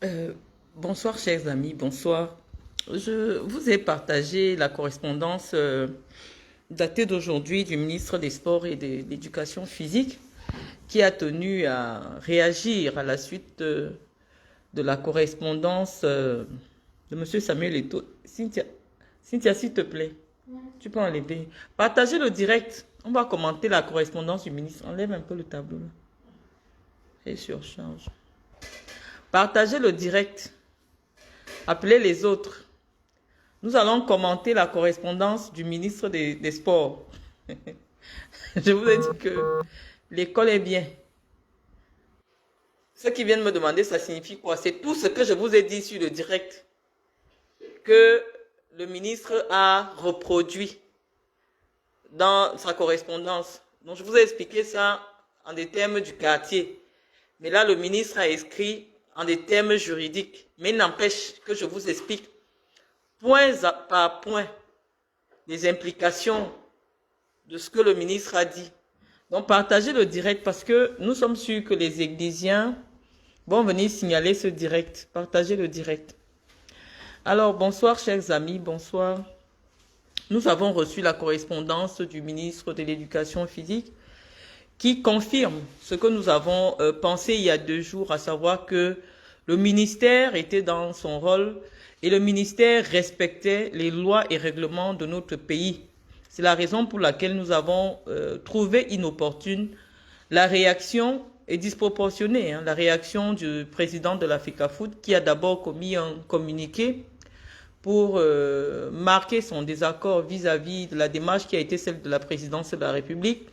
Euh, Bonsoir chers amis, bonsoir. Je vous ai partagé la correspondance datée d'aujourd'hui du ministre des Sports et de l'Éducation physique qui a tenu à réagir à la suite de la correspondance de Monsieur Samuel Eto'o. Cynthia, s'il te plaît, tu peux enlever. Partagez le direct. On va commenter la correspondance du ministre. Enlève un peu le tableau là. Et surcharge. Partagez le direct. Appelez les autres. Nous allons commenter la correspondance du ministre des Sports. Je vous ai dit que l'école est bien. Ceux qui viennent me demander, ça signifie quoi? C'est tout ce que je vous ai dit sur le direct que le ministre a reproduit dans sa correspondance. Donc, je vous ai expliqué ça en des termes du quartier. Mais là, le ministre a écrit en des termes juridiques. Mais il n'empêche que je vous explique point par point les implications de ce que le ministre a dit. Donc, partagez le direct parce que nous sommes sûrs que les Églisiens vont venir signaler ce direct. Partagez le direct. Alors, bonsoir chers amis, bonsoir. Nous avons reçu la correspondance du ministre de l'Éducation physique qui confirme ce que nous avons pensé il y a 2 jours, à savoir que le ministère était dans son rôle et le ministère respectait les lois et règlements de notre pays. C'est la raison pour laquelle nous avons trouvé inopportune la réaction est disproportionnée. La réaction du président de la FECAFOOT qui a d'abord commis un communiqué pour marquer son désaccord vis-à-vis de la démarche qui a été celle de la présidence de la République.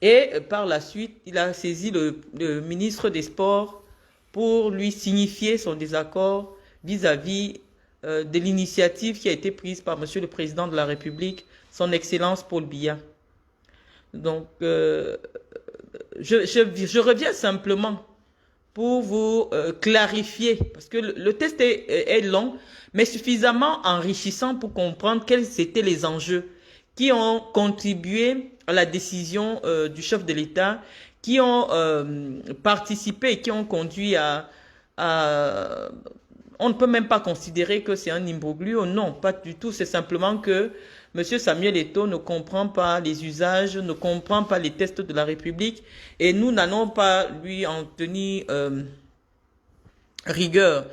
Et par la suite, il a saisi le ministre des Sports pour lui signifier son désaccord vis-à-vis de l'initiative qui a été prise par Monsieur le Président de la République, son Excellence Paul Biya. Donc, je reviens simplement pour vous clarifier, parce que le test est long, mais suffisamment enrichissant pour comprendre quels étaient les enjeux qui ont contribué à la décision du chef de l'État, qui ont participé, qui ont conduit à... On ne peut même pas considérer que c'est un imbroglio, non, pas du tout, c'est simplement que M. Samuel Eto'o ne comprend pas les usages, ne comprend pas les tests de la République et nous n'allons pas lui en tenir rigueur.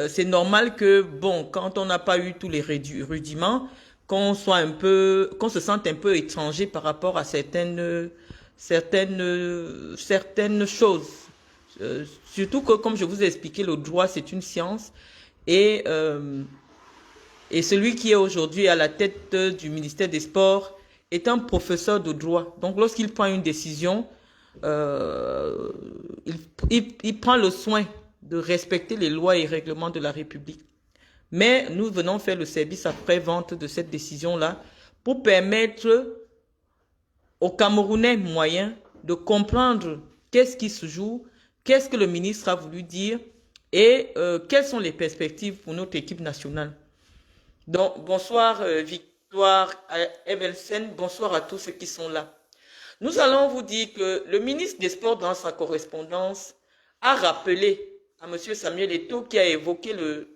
C'est normal que, bon, quand on n'a pas eu tous les rudiments, qu'on se sente un peu étranger par rapport à certaines choses. Surtout que, comme je vous ai expliqué, le droit, c'est une science et celui qui est aujourd'hui à la tête du ministère des Sports est un professeur de droit. Donc, lorsqu'il prend une décision, il prend le soin de respecter les lois et règlements de la République. Mais nous venons faire le service après-vente de cette décision-là pour permettre aux Camerounais moyens de comprendre qu'est-ce qui se joue, qu'est-ce que le ministre a voulu dire et quelles sont les perspectives pour notre équipe nationale. Donc, bonsoir Victoire Evelsen, bonsoir à tous ceux qui sont là. Nous allons vous dire que le ministre des Sports, dans sa correspondance, a rappelé à M. Samuel Eto'o qui a évoqué le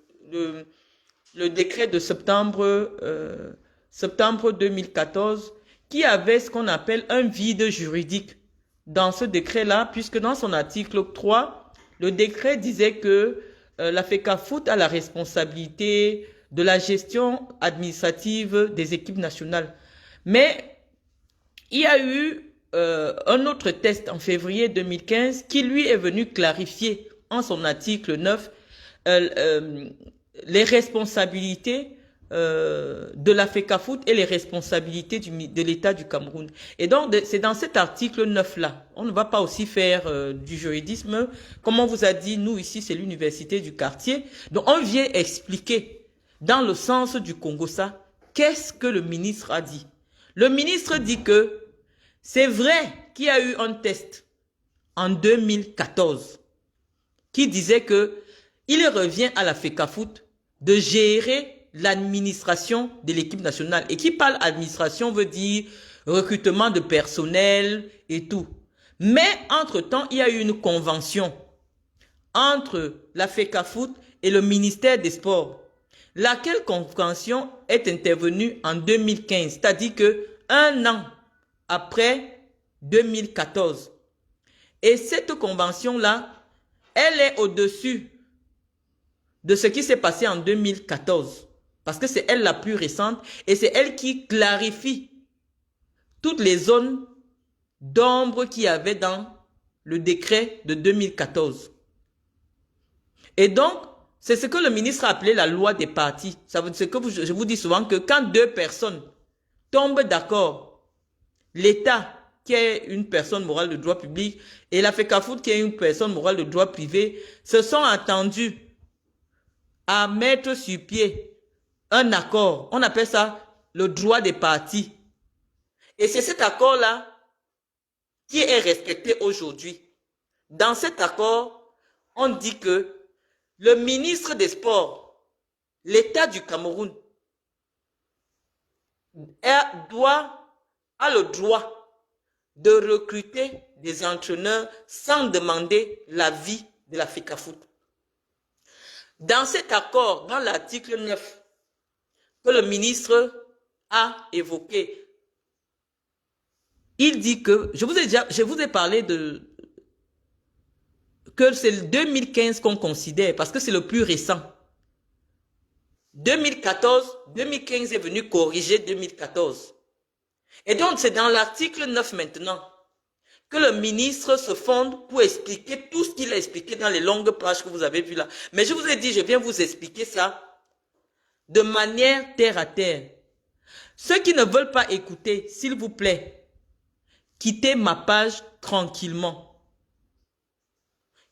décret de septembre 2014 qui avait ce qu'on appelle un vide juridique dans ce décret-là, puisque dans son article 3, le décret disait que la FECAFOOT a la responsabilité de la gestion administrative des équipes nationales. Mais il y a eu un autre test en février 2015 qui lui est venu clarifier en son article 9 les responsabilités de la FECAFOOT et les responsabilités de l'État du Cameroun. Et donc, c'est dans cet article 9-là. On ne va pas aussi faire du juridisme. Comme on vous a dit, nous, ici, c'est l'université du quartier. Donc, on vient expliquer dans le sens du Congo-Ça, qu'est-ce que le ministre a dit? Le ministre dit que c'est vrai qu'il y a eu un test en 2014 qui disait que il revient à la FECAFOOT de gérer l'administration de l'équipe nationale. Et qui parle administration veut dire recrutement de personnel et tout. Mais entre-temps, il y a eu une convention entre la FECAFOOT et le ministère des Sports, laquelle convention est intervenue en 2015, c'est-à-dire que un an après 2014. Et cette convention-là, elle est au-dessus de ce qui s'est passé en 2014. Parce que c'est elle la plus récente et c'est elle qui clarifie toutes les zones d'ombre qu'il y avait dans le décret de 2014. Et donc, c'est ce que le ministre a appelé la loi des partis. Ça veut dire que je vous dis souvent que quand deux personnes tombent d'accord, l'État, qui est une personne morale de droit public, et la FECAFOOT, qui est une personne morale de droit privé, se sont entendus à mettre sur pied un accord. On appelle ça le droit des partis. Et c'est cet accord-là qui est respecté aujourd'hui. Dans cet accord, on dit que le ministre des Sports, l'État du Cameroun, a le droit de recruter des entraîneurs sans demander l'avis de la FECAFOOT. Dans cet accord, dans l'article 9, que le ministre a évoqué, il dit que, je vous ai parlé que c'est le 2015 qu'on considère, parce que c'est le plus récent. 2015 est venu corriger 2014. Et donc, c'est dans l'article 9 maintenant que le ministre se fonde pour expliquer tout ce qu'il a expliqué dans les longues pages que vous avez vues là. Mais je vous ai dit, je viens vous expliquer ça de manière terre à terre. Ceux qui ne veulent pas écouter, s'il vous plaît, quittez ma page tranquillement.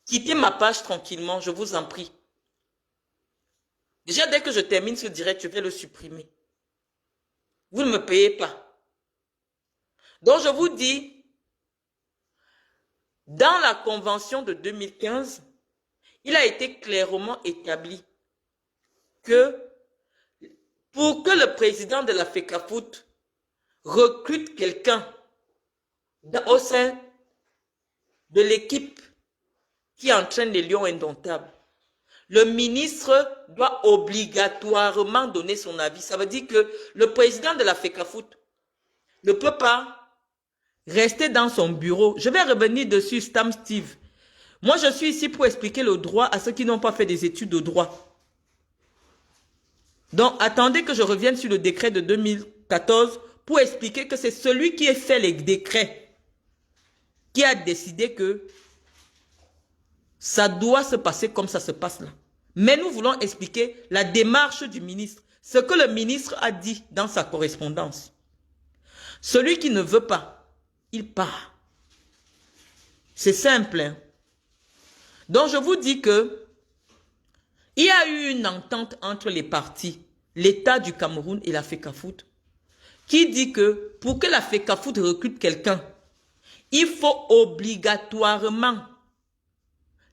Quittez ma page tranquillement, je vous en prie. Déjà, dès que je termine ce direct, je vais le supprimer. Vous ne me payez pas. Donc, je vous dis, dans la convention de 2015, il a été clairement établi que pour que le président de la FECAFOOT recrute quelqu'un au sein de l'équipe qui entraîne les Lions indomptables, le ministre doit obligatoirement donner son avis. Ça veut dire que le président de la FECAFOOT ne peut pas rester dans son bureau. Je vais revenir dessus, Stam Steve. Moi, je suis ici pour expliquer le droit à ceux qui n'ont pas fait des études de droit. Donc, attendez que je revienne sur le décret de 2014 pour expliquer que c'est celui qui a fait les décrets qui a décidé que ça doit se passer comme ça se passe là. Mais nous voulons expliquer la démarche du ministre, ce que le ministre a dit dans sa correspondance. Celui qui ne veut pas, il part. C'est simple. Hein? Donc je vous dis que il y a eu une entente entre les partis, l'État du Cameroun et la FECAFOOT, qui dit que pour que la FECAFOOT recrute quelqu'un, il faut obligatoirement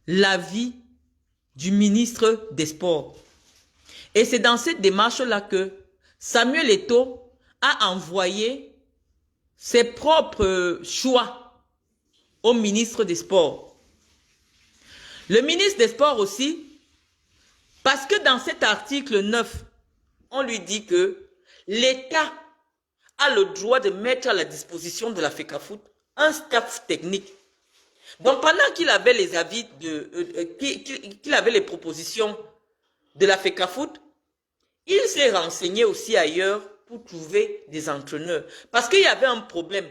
l'avis du ministre des Sports. Et c'est dans cette démarche-là que Samuel Eto'o a envoyé ses propres choix au ministre des Sports. Le ministre des Sports aussi, parce que dans cet article 9, on lui dit que l'État a le droit de mettre à la disposition de la FECAFOOT un staff technique. Donc, pendant qu'il avait les avis qu'il avait les propositions de la FECAFOOT, il s'est renseigné aussi ailleurs pour trouver des entraîneurs. Parce qu'il y avait un problème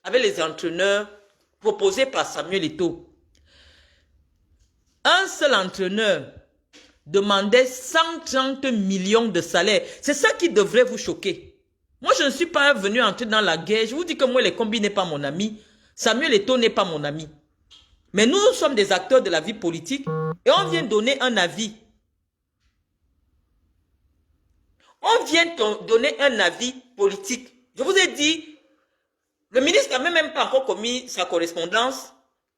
avec les entraîneurs proposés par Samuel Eto'o. Un seul entraîneur demandait 130 millions de salaire. C'est ça qui devrait vous choquer. Moi, je ne suis pas venu entrer dans la guerre. Je vous dis que moi, les combis n'est pas mon ami. Samuel Eto'o n'est pas mon ami. Mais nous sommes des acteurs de la vie politique et on vient donner un avis. On vient donner un avis politique. Je vous ai dit, le ministre n'a même pas encore commis sa correspondance.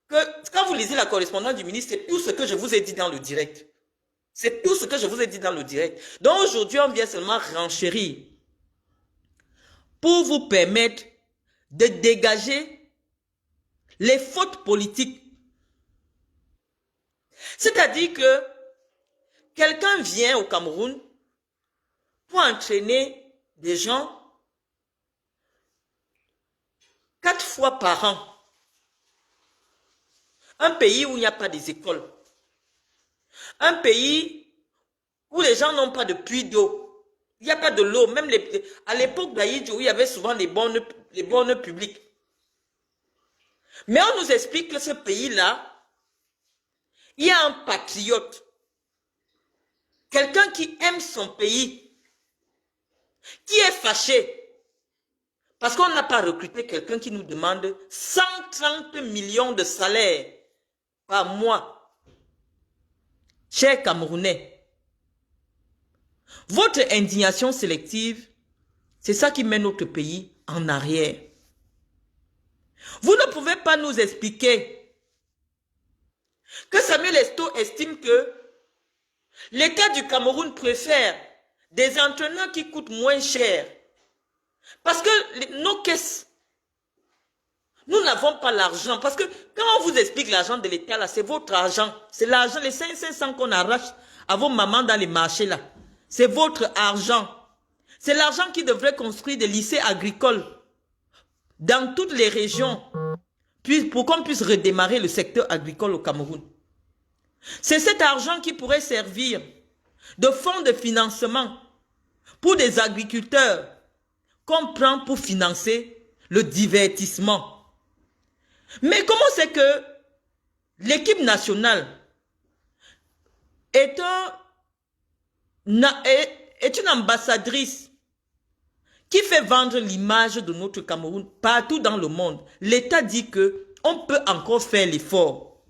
Que quand vous lisez la correspondance du ministre, c'est tout ce que je vous ai dit dans le direct. C'est tout ce que je vous ai dit dans le direct. Donc aujourd'hui, on vient seulement renchérir pour vous permettre de dégager les fautes politiques. C'est-à-dire que quelqu'un vient au Cameroun pour entraîner des gens 4 fois par an. Un pays où il n'y a pas des écoles. Un pays où les gens n'ont pas de puits d'eau. Il n'y a pas de l'eau. Même à l'époque d'Aïdjo, il y avait souvent les bornes publiques. Mais on nous explique que ce pays-là, il y a un patriote. Quelqu'un qui aime son pays. Qui est fâché. Parce qu'on n'a pas recruté quelqu'un qui nous demande 130 millions de salaires par mois. Chers Camerounais, votre indignation sélective, c'est ça qui met notre pays en arrière. Vous ne pouvez pas nous expliquer que Samuel Eto'o estime que l'État du Cameroun préfère des entraîneurs qui coûtent moins cher. Parce que nos caisses, nous n'avons pas l'argent. Parce que quand on vous explique l'argent de l'État, là, c'est votre argent. C'est l'argent, les 500 qu'on arrache à vos mamans dans les marchés, là. C'est votre argent. C'est l'argent qui devrait construire des lycées agricoles dans toutes les régions pour qu'on puisse redémarrer le secteur agricole au Cameroun. C'est cet argent qui pourrait servir de fonds de financement pour des agriculteurs qu'on prend pour financer le divertissement. Mais comment c'est que l'équipe nationale est une ambassadrice qui fait vendre l'image de notre Cameroun partout dans le monde? L'État dit qu'on peut encore faire l'effort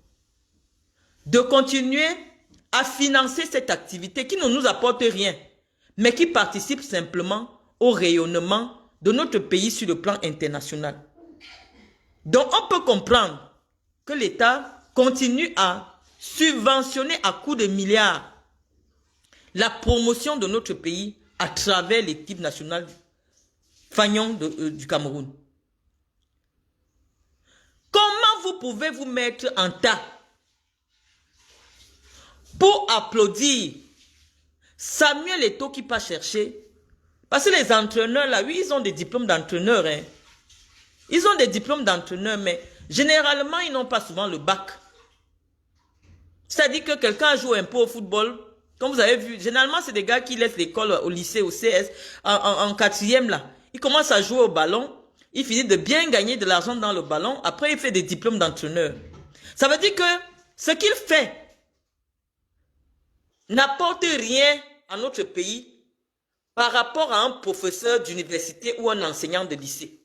de continuer à financer cette activité qui ne nous apporte rien, mais qui participe simplement au rayonnement de notre pays sur le plan international. Donc on peut comprendre que l'État continue à subventionner à coups de milliards la promotion de notre pays à travers l'équipe nationale Fagnon du Cameroun. Comment vous pouvez vous mettre en tas pour applaudir Samuel Eto'o qui part chercher? Parce que les entraîneurs là, oui, ils ont des diplômes d'entraîneurs. Hein. Ils ont des diplômes d'entraîneurs, mais généralement, ils n'ont pas souvent le bac. C'est-à-dire que quelqu'un joue un peu au football. Comme vous avez vu, généralement, c'est des gars qui laissent l'école au lycée, au CS, en 4e là. Il commence à jouer au ballon. Il finit de bien gagner de l'argent dans le ballon. Après, il fait des diplômes d'entraîneur. Ça veut dire que ce qu'il fait n'apporte rien à notre pays par rapport à un professeur d'université ou un enseignant de lycée.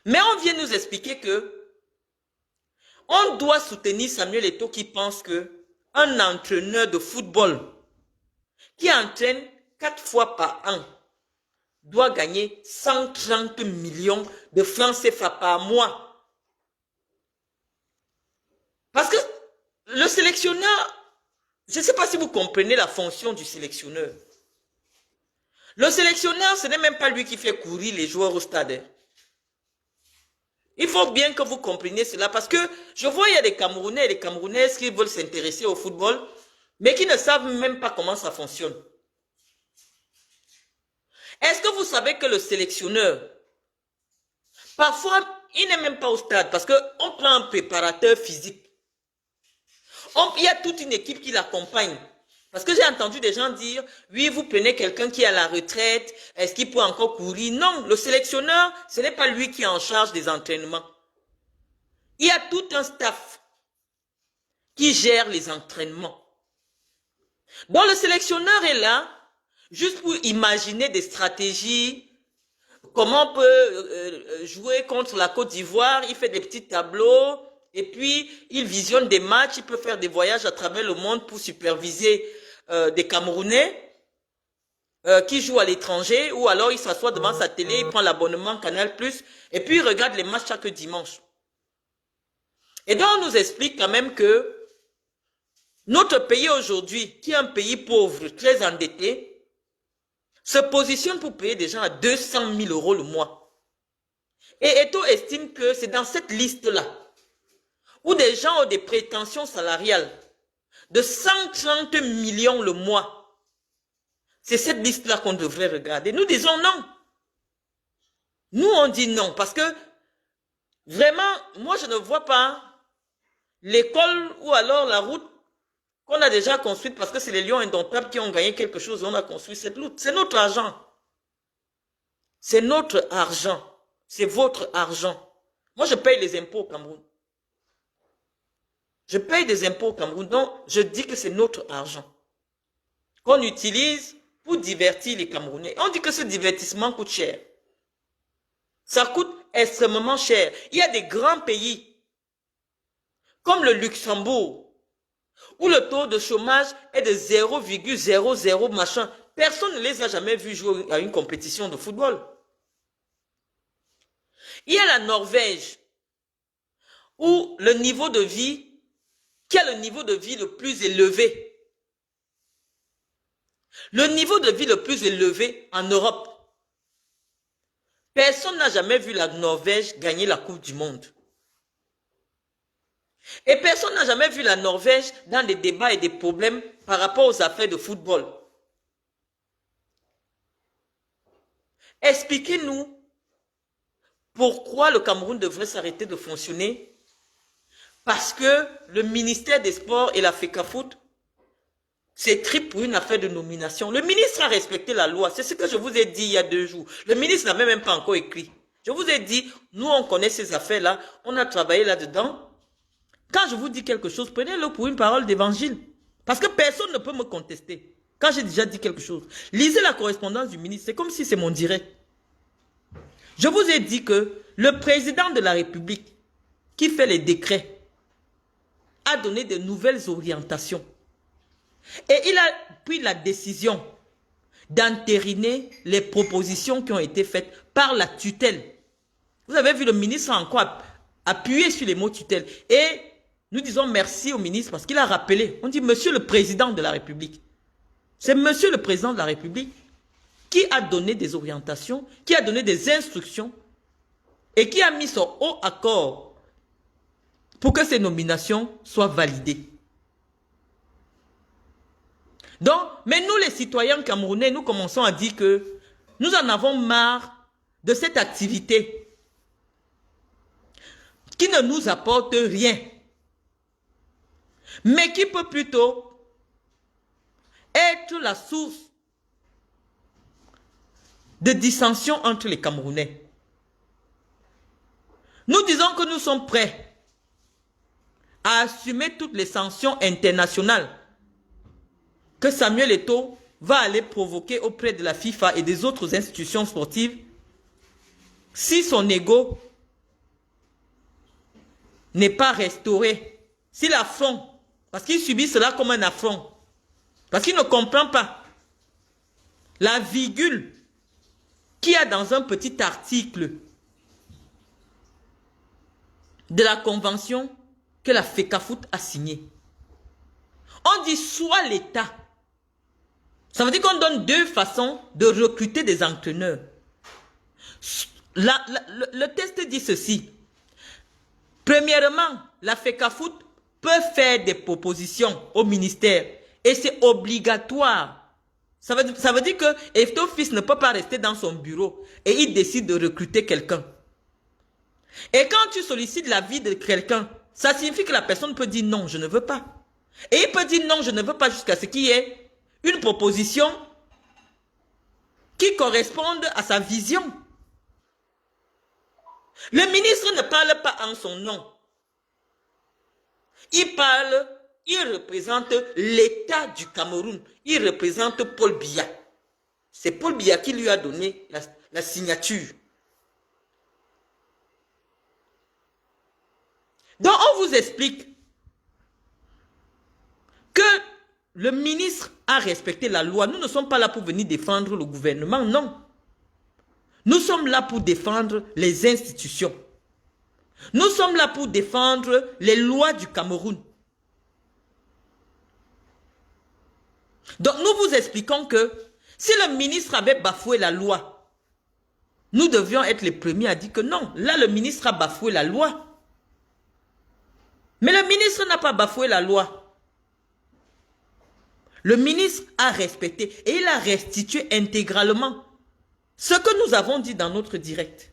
Mais on vient nous expliquer que on doit soutenir Samuel Eto'o qui pense que un entraîneur de football qui entraîne 4 fois par an doit gagner 130 millions de francs CFA par mois. Parce que le sélectionneur, je ne sais pas si vous comprenez la fonction du sélectionneur. Le sélectionneur, ce n'est même pas lui qui fait courir les joueurs au stade. Il faut bien que vous compreniez cela parce que je vois il y a des Camerounais et des Camerounaises qui veulent s'intéresser au football, mais qui ne savent même pas comment ça fonctionne. Est-ce que vous savez que le sélectionneur, parfois, il n'est même pas au stade parce qu'on prend un préparateur physique. Il y a toute une équipe qui l'accompagne. Parce que j'ai entendu des gens dire, oui, vous prenez quelqu'un qui est à la retraite, est-ce qu'il peut encore courir? Non, le sélectionneur, ce n'est pas lui qui est en charge des entraînements. Il y a tout un staff qui gère les entraînements. Donc le sélectionneur est là, juste pour imaginer des stratégies, comment on peut jouer contre la Côte d'Ivoire, il fait des petits tableaux, et puis il visionne des matchs, il peut faire des voyages à travers le monde pour superviser des Camerounais qui jouent à l'étranger, ou alors il s'assoit devant sa télé, il prend l'abonnement Canal+, et puis il regarde les matchs chaque dimanche. Et donc on nous explique quand même que notre pays aujourd'hui, qui est un pays pauvre, très endetté, se positionne pour payer des gens à 200 000 € le mois. Et Eto'o estime que c'est dans cette liste-là où des gens ont des prétentions salariales de 130 millions le mois. C'est cette liste-là qu'on devrait regarder. Nous disons non. Nous, on dit non parce que vraiment, moi, je ne vois pas l'école ou alors la route qu'on a déjà construite parce que c'est les lions indomptables qui ont gagné quelque chose. On a construit cette route. C'est notre argent. C'est notre argent. C'est votre argent. Moi, je paye les impôts au Cameroun. Je paye des impôts au Cameroun. Donc, je dis que c'est notre argent qu'on utilise pour divertir les Camerounais. On dit que ce divertissement coûte cher. Ça coûte extrêmement cher. Il y a des grands pays, comme le Luxembourg, où le taux de chômage est de 0,00 machin. Personne ne les a jamais vus jouer à une compétition de football. Il y a la Norvège, où le niveau de vie, qui a le niveau de vie le plus élevé. Le niveau de vie le plus élevé en Europe. Personne n'a jamais vu la Norvège gagner la Coupe du Monde. Et personne n'a jamais vu la Norvège dans des débats et des problèmes par rapport aux affaires de football. Expliquez-nous pourquoi le Cameroun devrait s'arrêter de fonctionner. Parce que le ministère des Sports et la FECAFOOT s'étripent pour une affaire de nomination. Le ministre a respecté la loi. C'est ce que je vous ai dit il y a 2 jours. Le ministre n'a même pas encore écrit. Je vous ai dit, nous on connaît ces affaires-là. On a travaillé là-dedans. Quand je vous dis quelque chose, prenez-le pour une parole d'évangile. Parce que personne ne peut me contester. Quand j'ai déjà dit quelque chose. Lisez la correspondance du ministre. C'est comme si c'est mon direct. Je vous ai dit que le président de la République, qui fait les décrets, a donné de nouvelles orientations. Et il a pris la décision d'entériner les propositions qui ont été faites par la tutelle. Vous avez vu, le ministre a encore appuyé sur les mots tutelle. Et nous disons merci au ministre parce qu'il a rappelé. On dit monsieur le président de la République. C'est monsieur le président de la République qui a donné des orientations, qui a donné des instructions et qui a mis son haut accord pour que ces nominations soient validées. Donc, mais nous les citoyens camerounais, nous commençons à dire que nous en avons marre de cette activité qui ne nous apporte rien, mais qui peut plutôt être la source de dissension entre les Camerounais. Nous disons que nous sommes prêts à assumer toutes les sanctions internationales que Samuel Eto'o va aller provoquer auprès de la FIFA et des autres institutions sportives si son ego n'est pas restauré, s'il affronte, parce qu'il subit cela comme un affront, parce qu'il ne comprend pas la virgule qu'il y a dans un petit article de la convention que la FECAFOOT a signée. On dit soit l'État. Ça veut dire qu'on donne 2 façons de recruter des entraîneurs. Le test dit ceci. Premièrement, la FECAFOOT peut faire des propositions au ministère et c'est obligatoire. Ça veut dire que Efto Fils ne peut pas rester dans son bureau et il décide de recruter quelqu'un. Et quand tu sollicites l'avis de quelqu'un, ça signifie que la personne peut dire non, je ne veux pas. Et il peut dire non, je ne veux pas jusqu'à ce qu'il y ait une proposition qui corresponde à sa vision. Le ministre ne parle pas en son nom. Il représente l'État du Cameroun. Il représente Paul Biya. C'est Paul Biya qui lui a donné la signature. Donc on vous explique que le ministre a respecté la loi. Nous ne sommes pas là pour venir défendre le gouvernement, non. Nous sommes là pour défendre les institutions. Nous sommes là pour défendre les lois du Cameroun. Donc nous vous expliquons que si le ministre avait bafoué la loi, nous devions être les premiers à dire que non, là le ministre a bafoué la loi. Mais le ministre n'a pas bafoué la loi. Le ministre a respecté et il a restitué intégralement ce que nous avons dit dans notre direct.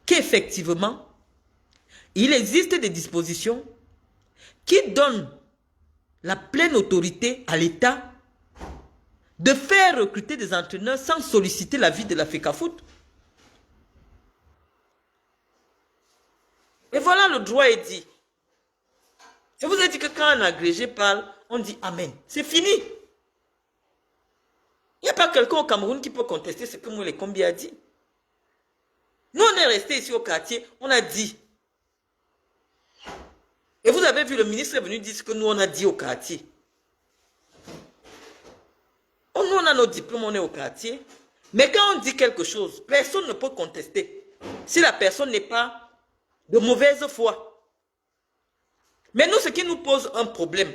Qu'effectivement, il existe des dispositions qui donnent la pleine autorité à l'État de faire recruter des entraîneurs sans solliciter l'avis de la FECAFOOT. Et voilà, le droit est dit. Je vous ai dit que quand un agrégé parle, on dit Amen. C'est fini. Il n'y a pas quelqu'un au Cameroun qui peut contester ce que Moulé Kombi a dit. Nous, on est restés ici au quartier, on a dit. Et vous avez vu, le ministre est venu dire ce que nous, on a dit au quartier. Nous, on a nos diplômes, on est au quartier. Mais quand on dit quelque chose, personne ne peut contester. Si la personne n'est pas de mauvaise foi. Mais nous, ce qui nous pose un problème,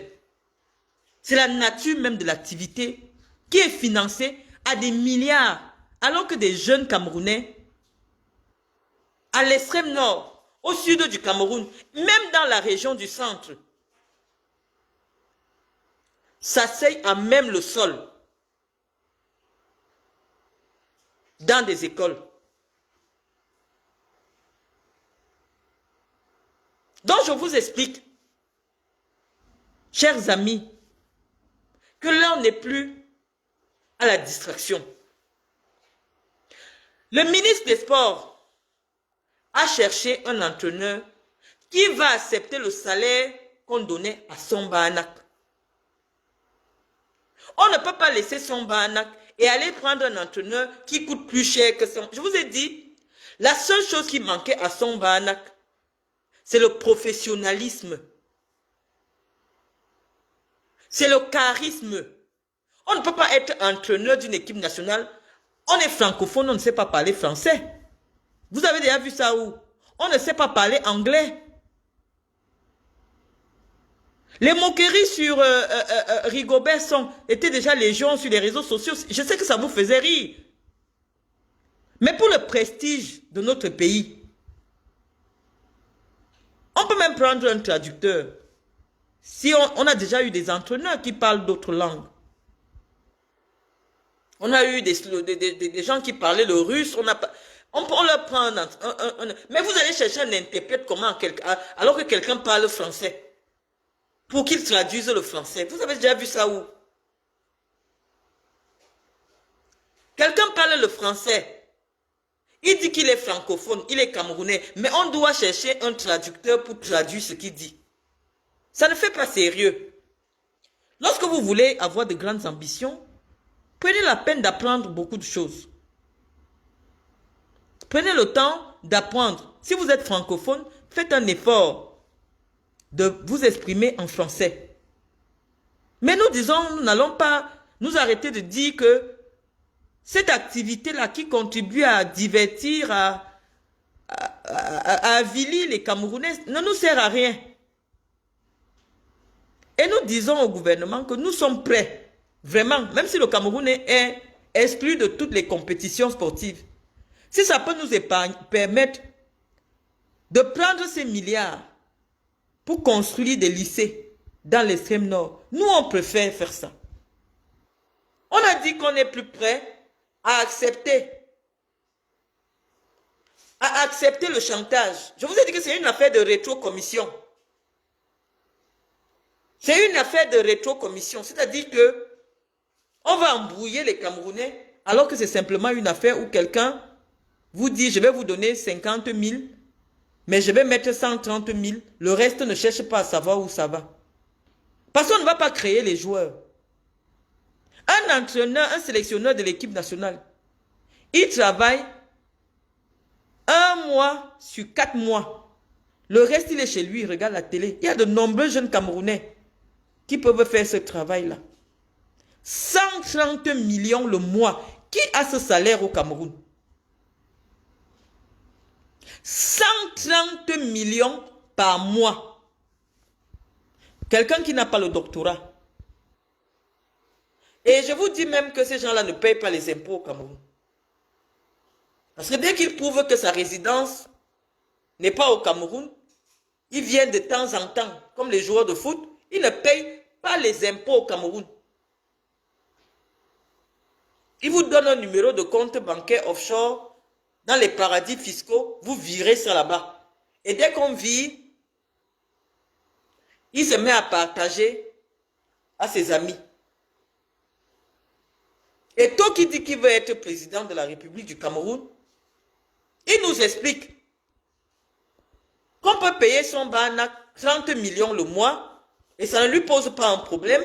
c'est la nature même de l'activité qui est financée à des milliards, alors que des jeunes Camerounais, à l'extrême nord, au sud du Cameroun, même dans la région du centre, s'asseyent à même le sol dans des écoles. Donc je vous explique, chers amis, que l'heure n'est plus à la distraction. Le ministre des Sports a cherché un entraîneur qui va accepter le salaire qu'on donnait à Somba Anak. On ne peut pas laisser Somba Anak et aller prendre un entraîneur qui coûte plus cher que son... Je vous ai dit, la seule chose qui manquait à Somba Anak, c'est le professionnalisme. C'est le charisme. On ne peut pas être entraîneur d'une équipe nationale. On est francophone, on ne sait pas parler français. Vous avez déjà vu ça où? On ne sait pas parler anglais. Les moqueries sur Rigobert étaient déjà légion sur les réseaux sociaux. Je sais que ça vous faisait rire. Mais pour le prestige de notre pays, on peut même prendre un traducteur. Si on a déjà eu des entraîneurs qui parlent d'autres langues. On a eu des gens qui parlaient le russe. On peut leur prendre mais vous allez chercher un interprète comment alors que quelqu'un parle français. Pour qu'il traduise le français. Vous avez déjà vu ça où? Quelqu'un parle le français. Il dit qu'il est francophone, il est camerounais. Mais on doit chercher un traducteur pour traduire ce qu'il dit. Ça ne fait pas sérieux. Lorsque vous voulez avoir de grandes ambitions, prenez la peine d'apprendre beaucoup de choses. Prenez le temps d'apprendre. Si vous êtes francophone, faites un effort de vous exprimer en français. Mais nous disons, nous n'allons pas nous arrêter de dire que cette activité-là qui contribue à divertir, à avilir les Camerounais, ne nous sert à rien. Et nous disons au gouvernement que nous sommes prêts, vraiment, même si le Cameroun est exclu de toutes les compétitions sportives, si ça peut nous permettre de prendre ces milliards pour construire des lycées dans l'extrême nord, nous on préfère faire ça. On a dit qu'on est plus prêt à accepter le chantage. Je vous ai dit que c'est une affaire de rétrocommission. C'est une affaire de rétrocommission, c'est-à-dire que on va embrouiller les Camerounais alors que c'est simplement une affaire où quelqu'un vous dit je vais vous donner 50 000, mais je vais mettre 130 000, le reste ne cherche pas à savoir où ça va. Parce qu'on ne va pas créer les joueurs. Un entraîneur, un sélectionneur de l'équipe nationale, il travaille 1 mois sur 4 mois. Le reste, il est chez lui, il regarde la télé. Il y a de nombreux jeunes Camerounais qui peuvent faire ce travail-là. 130 millions le mois. Qui a ce salaire au Cameroun? 130 millions par mois. Quelqu'un qui n'a pas le doctorat. Et je vous dis même que ces gens-là ne payent pas les impôts au Cameroun. Parce que dès qu'ils prouvent que sa résidence n'est pas au Cameroun, Ils viennent de temps en temps, comme les joueurs de foot, ils ne payent pas les impôts au Cameroun. Ils vous donnent un numéro de compte bancaire offshore dans les paradis fiscaux, vous virez ça là-bas. Et dès qu'on vire, il se met à partager à ses amis. Et toi qui dit qu'il veut être président de la République du Cameroun, il nous explique qu'on peut payer son BANAC 30 millions le mois et ça ne lui pose pas un problème.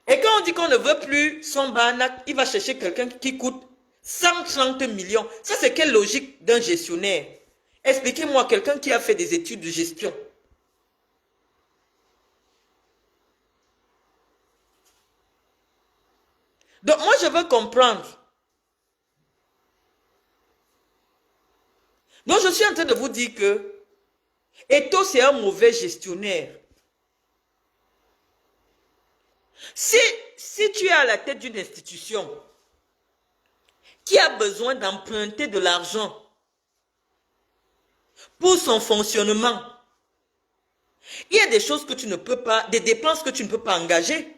Et quand on dit qu'on ne veut plus son BANAC, il va chercher quelqu'un qui coûte 130 millions. Ça, c'est quelle logique d'un gestionnaire? Expliquez-moi quelqu'un qui a fait des études de gestion. Donc, moi, je veux comprendre. Donc, je suis en train de vous dire que Eto'o, c'est un mauvais gestionnaire. Si tu es à la tête d'une institution qui a besoin d'emprunter de l'argent pour son fonctionnement, il y a des choses que tu ne peux pas, des dépenses que tu ne peux pas engager.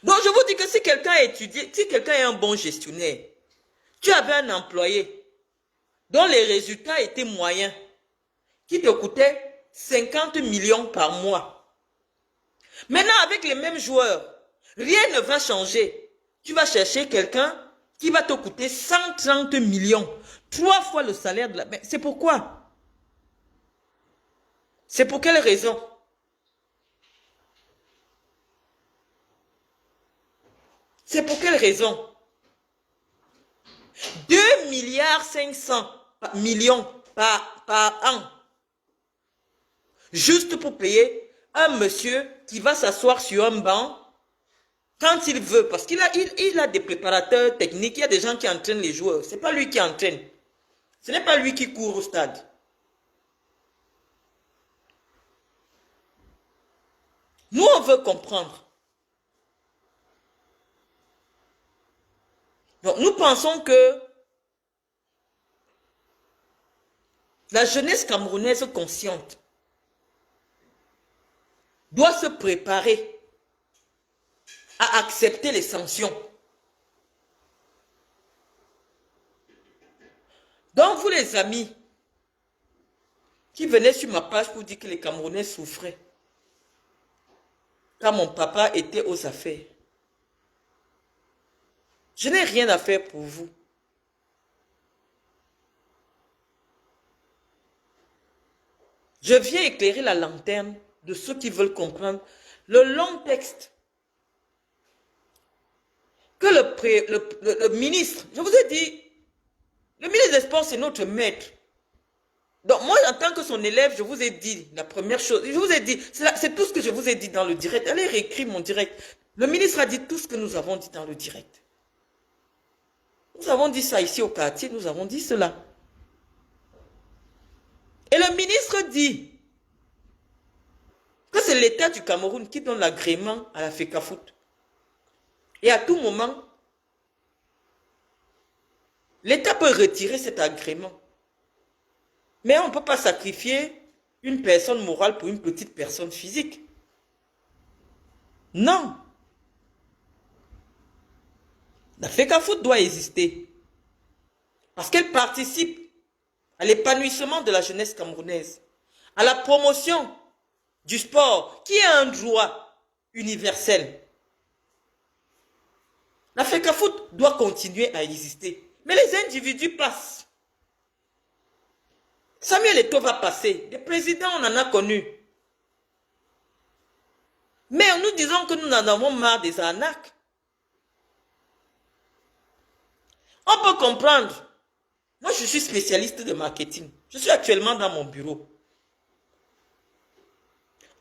Donc, je vous dis que si quelqu'un a étudié, si quelqu'un est un bon gestionnaire, tu avais un employé dont les résultats étaient moyens, qui te coûtait 50 millions par mois. Maintenant, avec les mêmes joueurs, rien ne va changer. Tu vas chercher quelqu'un qui va te coûter 130 millions, 3 fois le salaire de la... Mais c'est pourquoi? C'est pour quelle raison? C'est pour quelle raison? 2 milliards 500 millions par an. Juste pour payer un monsieur qui va s'asseoir sur un banc quand il veut. Parce qu'il a, il a des préparateurs techniques, il y a des gens qui entraînent les joueurs. Ce n'est pas lui qui entraîne. Ce n'est pas lui qui court au stade. Nous, on veut comprendre. Donc, nous pensons que la jeunesse camerounaise consciente doit se préparer à accepter les sanctions. Donc, vous les amis qui venaient sur ma page pour dire que les Camerounais souffraient quand mon papa était aux affaires, je n'ai rien à faire pour vous. Je viens éclairer la lanterne de ceux qui veulent comprendre le long texte que le ministre, je vous ai dit, le ministre des Sports, c'est notre maître. Donc moi, en tant que son élève, je vous ai dit la première chose, je vous ai dit, c'est tout ce que je vous ai dit dans le direct. Allez réécrire mon direct. Le ministre a dit tout ce que nous avons dit dans le direct. Nous avons dit ça ici au quartier, nous avons dit cela. Et le ministre dit que c'est l'État du Cameroun qui donne l'agrément à la FECAFOOT. Et à tout moment, l'État peut retirer cet agrément. Mais on ne peut pas sacrifier une personne morale pour une petite personne physique. Non. La FECAFOOT doit exister. Parce qu'elle participe à l'épanouissement de la jeunesse camerounaise, à la promotion du sport, qui est un droit universel. La FECAFOOT doit continuer à exister. Mais les individus passent. Samuel Eto'o va passer. Des présidents, on en a connu. Mais nous disons que nous en avons marre des arnaques. On peut comprendre. Moi, je suis spécialiste de marketing. Je suis actuellement dans mon bureau.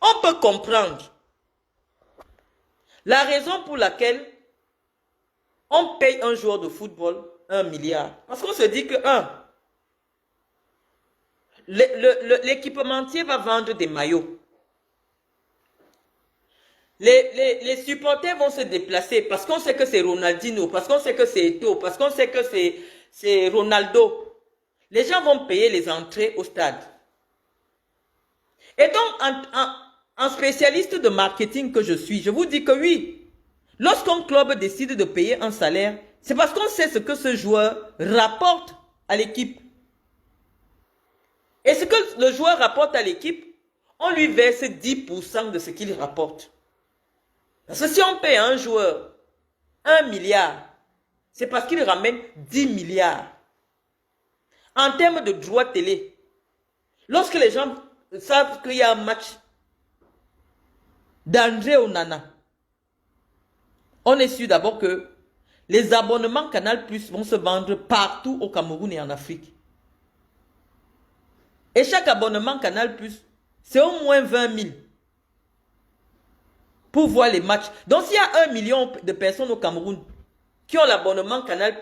On peut comprendre la raison pour laquelle on paye un joueur de football 1 milliard. Parce qu'on se dit que, l'équipementier va vendre des maillots. Les supporters vont se déplacer parce qu'on sait que c'est Ronaldinho, parce qu'on sait que c'est Eto'o, parce qu'on sait que c'est Ronaldo. Les gens vont payer les entrées au stade. Et donc, en spécialiste de marketing que je suis, je vous dis que oui, lorsqu'un club décide de payer un salaire, c'est parce qu'on sait ce que ce joueur rapporte à l'équipe. Et ce que le joueur rapporte à l'équipe, on lui verse 10% de ce qu'il rapporte. Parce que si on paye à un joueur 1 milliard, c'est parce qu'il ramène 10 milliards. En termes de droits télé, lorsque les gens savent qu'il y a un match d'André Onana, on est sûr d'abord que les abonnements Canal+ vont se vendre partout au Cameroun et en Afrique. Et chaque abonnement Canal+, c'est au moins 20 000 pour voir les matchs. Donc s'il y a 1 million de personnes au Cameroun qui ont l'abonnement Canal+,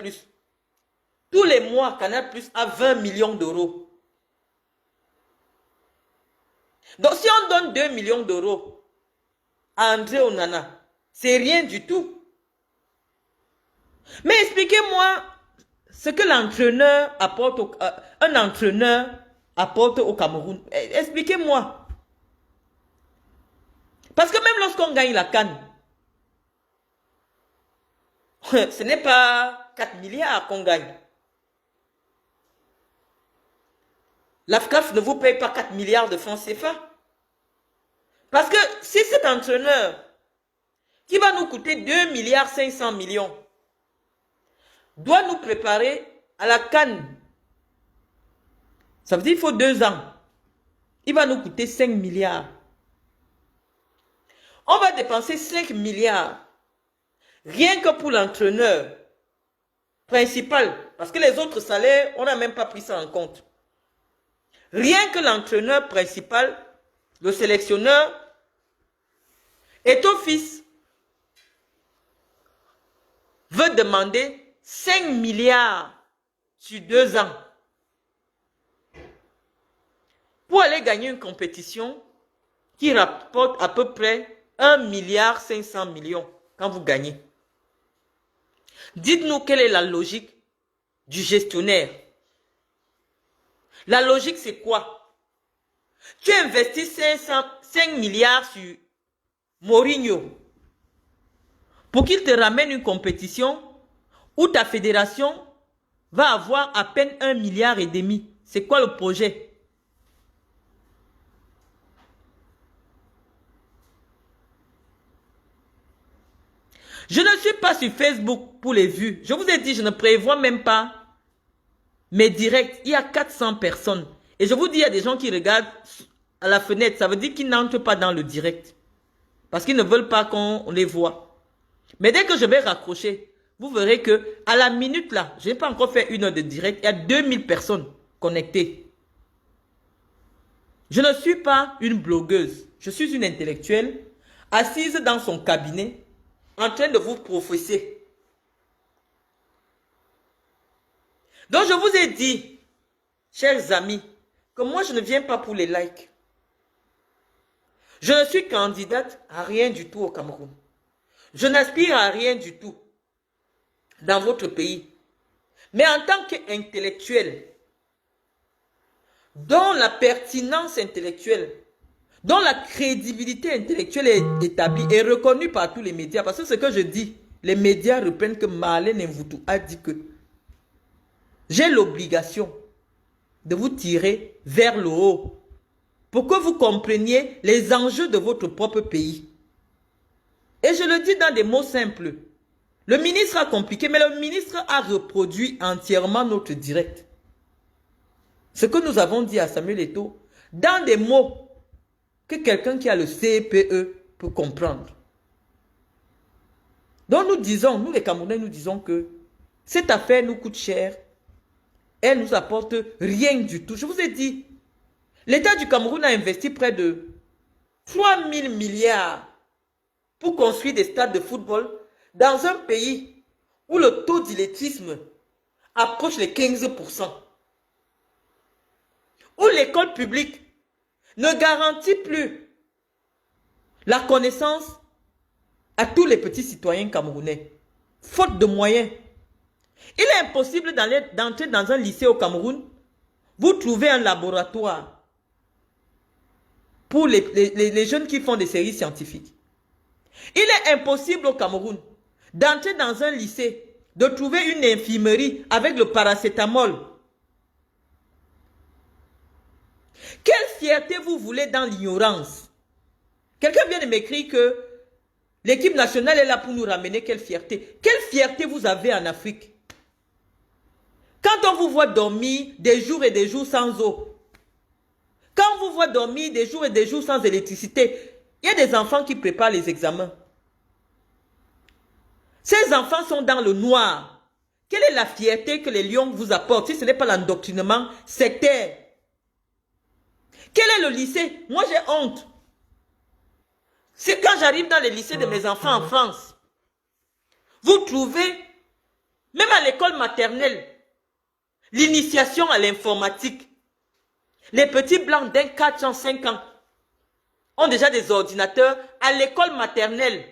tous les mois, Canal+ a 20 millions d'euros. Donc si on donne 2 millions d'euros à André Onana, c'est rien du tout. Mais expliquez-moi ce que l'entraîneur apporte, un entraîneur apporte au Cameroun. Expliquez-moi. Parce que même lorsqu'on gagne la CAN, ce n'est pas 4 milliards qu'on gagne. L'AFCAF ne vous paye pas 4 milliards de francs CFA. Parce que si cet entraîneur qui va nous coûter 2 milliards 500 millions doit nous préparer à la CAN, ça veut dire qu'il faut 2 ans. Il va nous coûter 5 milliards. On va dépenser 5 milliards rien que pour l'entraîneur principal. Parce que les autres salaires, on n'a même pas pris ça en compte. Rien que l'entraîneur principal, le sélectionneur, Eto'o-Fils veut demander 5 milliards sur 2 ans pour aller gagner une compétition qui rapporte à peu près 1 milliard 500 millions quand vous gagnez. Dites-nous quelle est la logique du gestionnaire. La logique, c'est quoi? Tu investis 5 milliards sur Mourinho pour qu'il te ramène une compétition où ta fédération va avoir à peine 1,5 milliard. C'est quoi le projet? Je ne suis pas sur Facebook pour les vues. Je vous ai dit, je ne prévois même pas mes directs. Il y a 400 personnes. Et je vous dis, il y a des gens qui regardent à la fenêtre. Ça veut dire qu'ils n'entrent pas dans le direct. Parce qu'ils ne veulent pas qu'on les voit. Mais dès que je vais raccrocher, vous verrez que à la minute là, je n'ai pas encore fait 1 heure de direct. Il y a 2000 personnes connectées. Je ne suis pas une blogueuse. Je suis une intellectuelle assise dans son cabinet en train de vous professer. Donc je vous ai dit, chers amis, que moi je ne viens pas pour les likes. Je ne suis candidate à rien du tout au Cameroun. Je n'aspire à rien du tout dans votre pays. Mais en tant qu'intellectuel, dont la pertinence intellectuelle, dont la crédibilité intellectuelle est établie et reconnue par tous les médias. Parce que ce que je dis, les médias reprennent que Marlène Mvoutou a dit que j'ai l'obligation de vous tirer vers le haut pour que vous compreniez les enjeux de votre propre pays. Et je le dis dans des mots simples. Le ministre a compliqué, mais le ministre a reproduit entièrement notre direct. Ce que nous avons dit à Samuel Eto'o, dans des mots que quelqu'un qui a le CPE peut comprendre. Donc nous disons, nous les Camerounais, nous disons que cette affaire nous coûte cher. Elle nous apporte rien du tout. Je vous ai dit, l'État du Cameroun a investi près de 3 000 milliards pour construire des stades de football dans un pays où le taux d'illettrisme approche les 15%. Où l'école publique ne garantit plus la connaissance à tous les petits citoyens camerounais. Faute de moyens. Il est impossible d'entrer dans un lycée au Cameroun. Vous trouvez un laboratoire pour les jeunes qui font des séries scientifiques. Il est impossible au Cameroun d'entrer dans un lycée, de trouver une infirmerie avec le paracétamol. Quelle fierté vous voulez dans l'ignorance? Quelqu'un vient de m'écrire que l'équipe nationale est là pour nous ramener. Quelle fierté? Quelle fierté vous avez en Afrique? Quand on vous voit dormir des jours et des jours sans eau, quand on vous voit dormir des jours et des jours sans électricité, il y a des enfants qui préparent les examens. Ces enfants sont dans le noir. Quelle est la fierté que les lions vous apportent si ce n'est pas l'endoctrinement sectaire? Quel est le lycée? Moi j'ai honte. C'est quand j'arrive dans les lycées de mes enfants en France. Vous trouvez, même à l'école maternelle, l'initiation à l'informatique. Les petits blancs d'un 4 ans, 5 ans ont déjà des ordinateurs à l'école maternelle.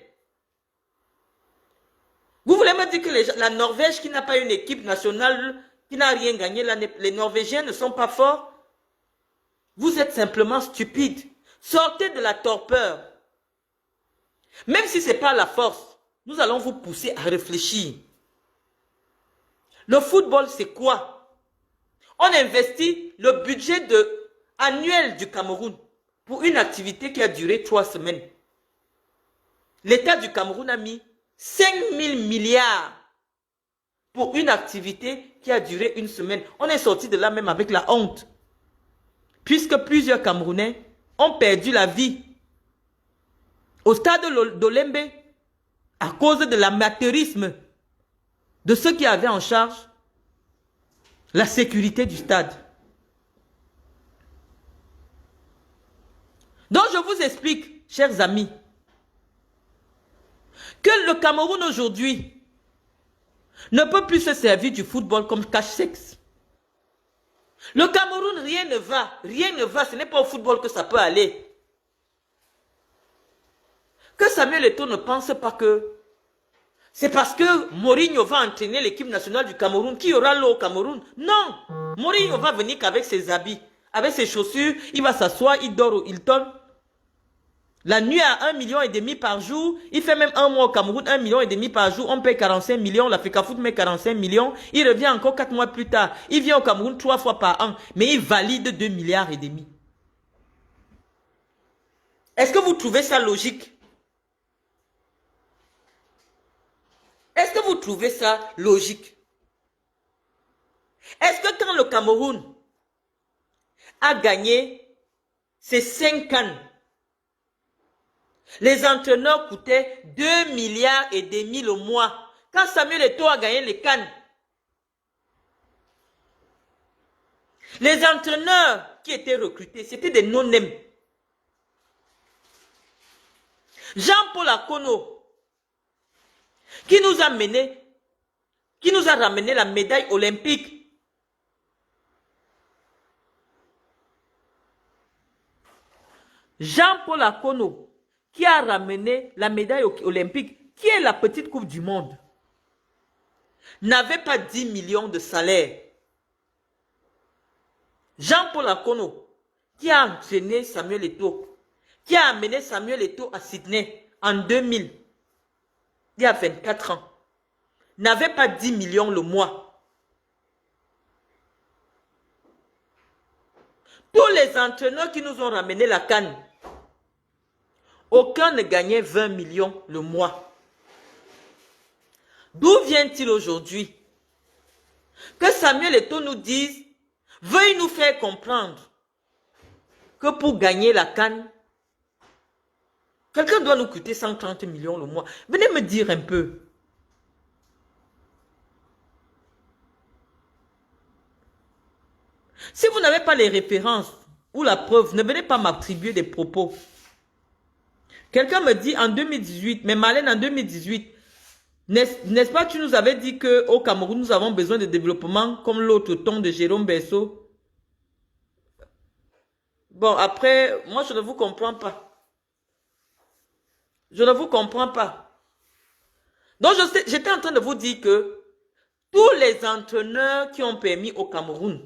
Vous voulez me dire que la Norvège qui n'a pas une équipe nationale, qui n'a rien gagné, les Norvégiens ne sont pas forts? Vous êtes simplement stupides. Sortez de la torpeur. Même si ce n'est pas la force, nous allons vous pousser à réfléchir. Le football, c'est quoi? On investit le budget annuel du Cameroun pour une activité qui a duré 3 semaines. L'État du Cameroun a mis 5 000 milliards pour une activité qui a duré 1 semaine. On est sorti de là même avec la honte. Puisque plusieurs Camerounais ont perdu la vie au stade d'Olembe à cause de l'amateurisme de ceux qui avaient en charge la sécurité du stade. Donc je vous explique, chers amis, que le Cameroun aujourd'hui ne peut plus se servir du football comme cache-sexe. Le Cameroun, rien ne va, ce n'est pas au football que ça peut aller. Que Samuel Eto'o ne pense pas que c'est parce que Mourinho va entraîner l'équipe nationale du Cameroun qu'il y aura l'eau au Cameroun. Non, Mourinho va venir qu'avec ses habits, avec ses chaussures, il va s'asseoir, il dort au Hilton. La nuit à 1,5 million par jour, il fait même un mois au Cameroun, 1,5 million par jour, on paye 45 millions, l'Africa Foot met 45 millions, il revient encore 4 mois plus tard, il vient au Cameroun 3 fois par an, mais il valide 2,5 milliards. Est-ce que vous trouvez ça logique? Est-ce que vous trouvez ça logique? Est-ce que quand le Cameroun a gagné ses 5 CAN, les entraîneurs coûtaient 2,5 milliards le mois? Quand Samuel Eto'o a gagné les CAN, les entraîneurs qui étaient recrutés, c'était des non-name. Jean-Paul Akono, qui nous a ramené la médaille olympique. Jean-Paul Akono, qui a ramené la médaille olympique, qui est la petite coupe du monde, n'avait pas 10 millions de salaire. Jean-Paul Akono, qui a entraîné Samuel Eto'o, qui a amené Samuel Eto'o à Sydney en 2000, il y a 24 ans, n'avait pas 10 millions le mois. Tous les entraîneurs qui nous ont ramené la CAN, aucun ne gagnait 20 millions le mois. D'où vient-il aujourd'hui que Samuel Eto'o nous dise, veuille nous faire comprendre que pour gagner la CAN, quelqu'un doit nous coûter 130 millions le mois. Venez me dire un peu. Si vous n'avez pas les références ou la preuve, ne venez pas m'attribuer des propos. Quelqu'un me dit en 2018, mais Marlène en 2018, n'est-ce pas tu nous avais dit qu'au Cameroun, nous avons besoin de développement comme l'autre ton de Jérôme Berceau? Bon, après, moi je ne vous comprends pas. Je ne vous comprends pas. Donc, j'étais en train de vous dire que tous les entraîneurs qui ont permis au Cameroun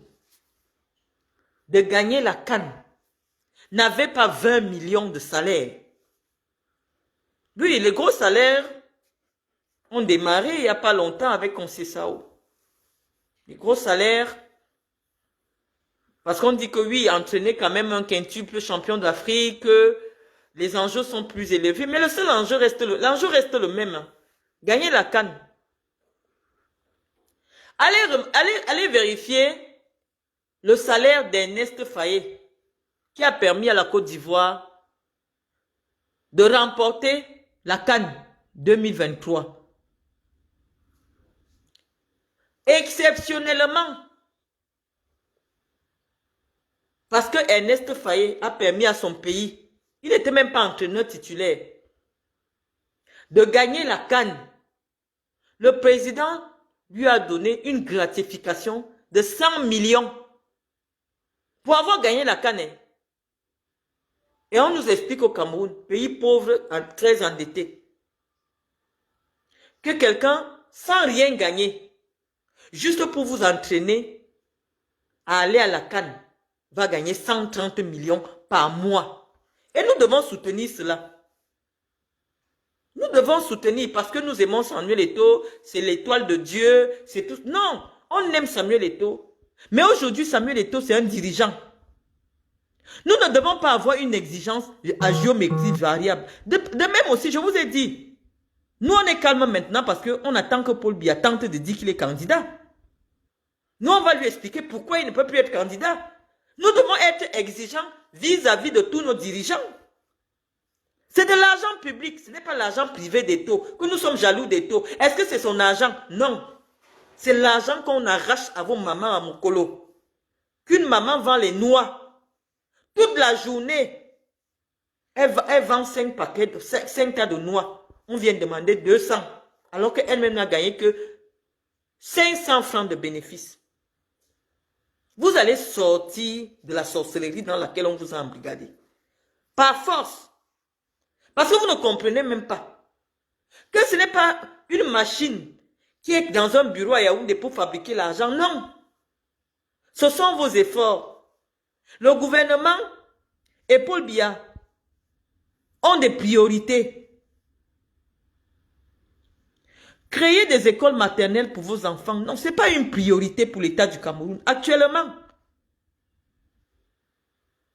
de gagner la CAN n'avaient pas 20 millions de salaires. Oui, les gros salaires ont démarré il n'y a pas longtemps avec Conceição. Les gros salaires, parce qu'on dit que oui, entraîner quand même un quintuple champion d'Afrique, les enjeux sont plus élevés, mais le seul enjeu reste le même. Gagner la CAN. Allez vérifier le salaire d'Ernest Faye, qui a permis à la Côte d'Ivoire de remporter la CAN 2023. Exceptionnellement, parce que Ernest Faye a permis à son pays, il n'était même pas entraîneur titulaire, de gagner la CAN. Le président lui a donné une gratification de 100 millions pour avoir gagné la CAN. Et on nous explique au Cameroun, pays pauvre, très endetté, que quelqu'un, sans rien gagner, juste pour vous entraîner à aller à la CAN, va gagner 130 millions par mois. Et nous devons soutenir cela. Nous devons soutenir parce que nous aimons Samuel Eto'o, c'est l'étoile de Dieu, c'est tout. Non, on aime Samuel Eto'o. Mais aujourd'hui, Samuel Eto'o, c'est un dirigeant. Nous ne devons pas avoir une exigence à géométrie variable. De même aussi, je vous ai dit, nous on est calme maintenant parce qu'on attend que Paul Biya tente de dire qu'il est candidat. Nous on va lui expliquer pourquoi il ne peut plus être candidat. Nous devons être exigeants vis-à-vis de tous nos dirigeants. C'est de l'argent public, ce n'est pas l'argent privé d'Eto'o, que nous sommes jaloux d'Eto'o. Est-ce que c'est son argent? Non. C'est l'argent qu'on arrache à vos mamans à Mokolo. Qu'une maman vend les noix. Toute la journée, elle vend 5 paquets, 5 tas de noix. On vient demander 200, alors qu'elle-même n'a gagné que 500 francs de bénéfices. Vous allez sortir de la sorcellerie dans laquelle on vous a embrigadé. Par force. Parce que vous ne comprenez même pas que ce n'est pas une machine qui est dans un bureau à Yaoundé pour fabriquer l'argent. Non. Ce sont vos efforts. Le gouvernement et Paul Biya ont des priorités. Créer des écoles maternelles pour vos enfants, non, ce n'est pas une priorité pour l'État du Cameroun. Actuellement,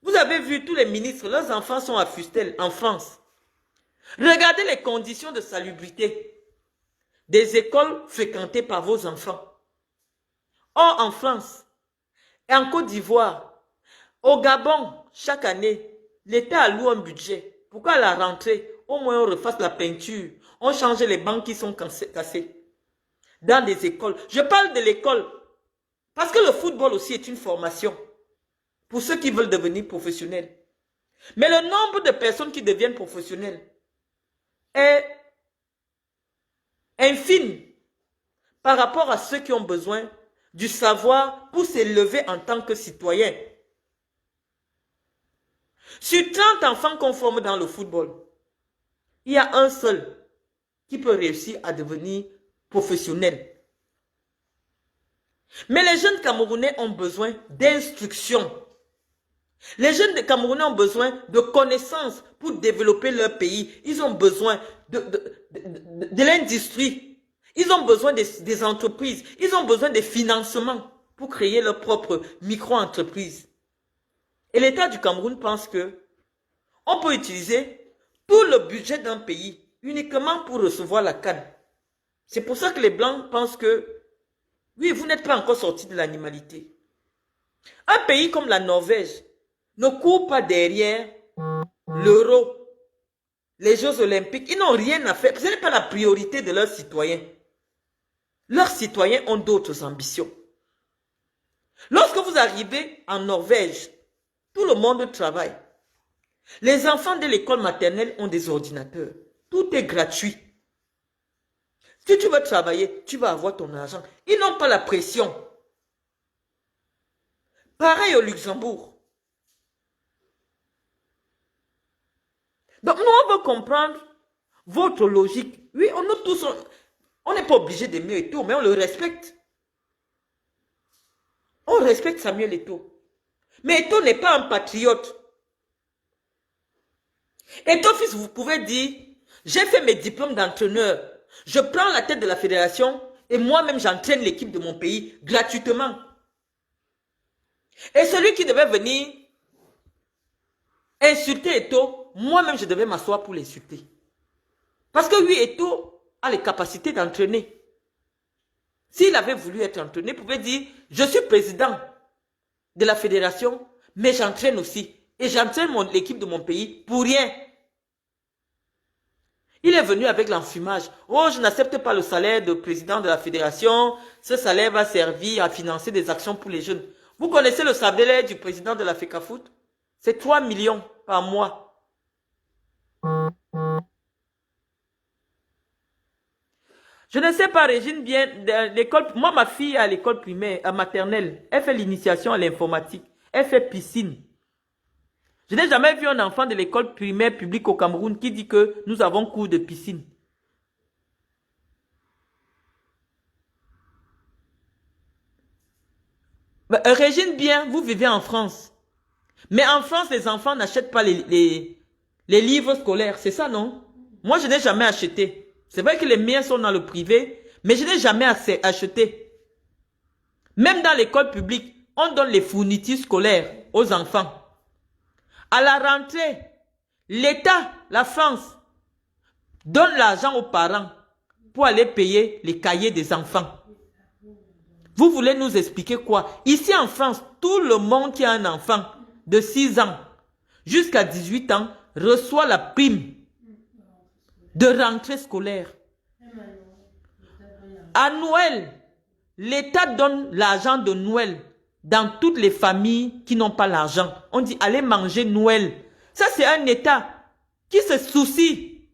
vous avez vu tous les ministres, leurs enfants sont à Fustel, en France. Regardez les conditions de salubrité des écoles fréquentées par vos enfants. Or, en France et en Côte d'Ivoire, au Gabon, chaque année, l'État alloue un budget. Pourquoi à la rentrée, au moins on refasse la peinture, on change les bancs qui sont cassés dans des écoles. Je parle de l'école parce que le football aussi est une formation pour ceux qui veulent devenir professionnels. Mais le nombre de personnes qui deviennent professionnels est infime par rapport à ceux qui ont besoin du savoir pour s'élever en tant que citoyens. Sur 30 enfants qu'on forme dans le football, il y a un seul qui peut réussir à devenir professionnel. Mais les jeunes Camerounais ont besoin d'instruction. Les jeunes Camerounais ont besoin de connaissances pour développer leur pays. Ils ont besoin de l'industrie. Ils ont besoin des entreprises. Ils ont besoin des financements pour créer leur propre micro-entreprise. Et l'État du Cameroun pense que on peut utiliser tout le budget d'un pays uniquement pour recevoir la CAN. C'est pour ça que les Blancs pensent que, oui, vous n'êtes pas encore sortis de l'animalité. Un pays comme la Norvège ne court pas derrière l'euro, les Jeux Olympiques. Ils n'ont rien à faire. Ce n'est pas la priorité de leurs citoyens. Leurs citoyens ont d'autres ambitions. Lorsque vous arrivez en Norvège, tout le monde travaille. Les enfants de l'école maternelle ont des ordinateurs. Tout est gratuit. Si tu veux travailler, tu vas avoir ton argent. Ils n'ont pas la pression. Pareil au Luxembourg. Donc nous, on veut comprendre votre logique. Oui, nous tous, On n'est pas obligé d'aimer Eto'o, mais on le respecte. On respecte Samuel Eto'o. Mais Eto'o n'est pas un patriote. Eto'o, fils, vous pouvez dire, j'ai fait mes diplômes d'entraîneur. Je prends la tête de la fédération et moi-même j'entraîne l'équipe de mon pays gratuitement. Et celui qui devait venir insulter Eto'o, moi-même je devais m'asseoir pour l'insulter. Parce que lui, Eto'o a les capacités d'entraîner. S'il avait voulu être entraîné, il pouvait dire, je suis président de la fédération, mais j'entraîne aussi. Et j'entraîne l'équipe de mon pays pour rien. Il est venu avec l'enfumage. Oh, je n'accepte pas le salaire de président de la fédération. Ce salaire va servir à financer des actions pour les jeunes. Vous connaissez le salaire du président de la FECAFOOT? C'est 3 millions par mois. Je ne sais pas, Régine, bien, l'école. Moi, ma fille à l'école primaire, à maternelle, elle fait l'initiation à l'informatique. Elle fait piscine. Je n'ai jamais vu un enfant de l'école primaire publique au Cameroun qui dit que nous avons cours de piscine. Régine, bien, vous vivez en France. Mais en France, les enfants n'achètent pas les livres scolaires. C'est ça, non? Moi, je n'ai jamais acheté. C'est vrai que les miens sont dans le privé, mais je n'ai jamais acheté. Même dans l'école publique, on donne les fournitures scolaires aux enfants. À la rentrée, l'État, la France, donne l'argent aux parents pour aller payer les cahiers des enfants. Vous voulez nous expliquer quoi? Ici en France, tout le monde qui a un enfant de 6 ans jusqu'à 18 ans reçoit la prime de rentrée scolaire. À Noël, l'État donne l'argent de Noël dans toutes les familles qui n'ont pas l'argent. On dit allez manger Noël. Ça, c'est un État qui se soucie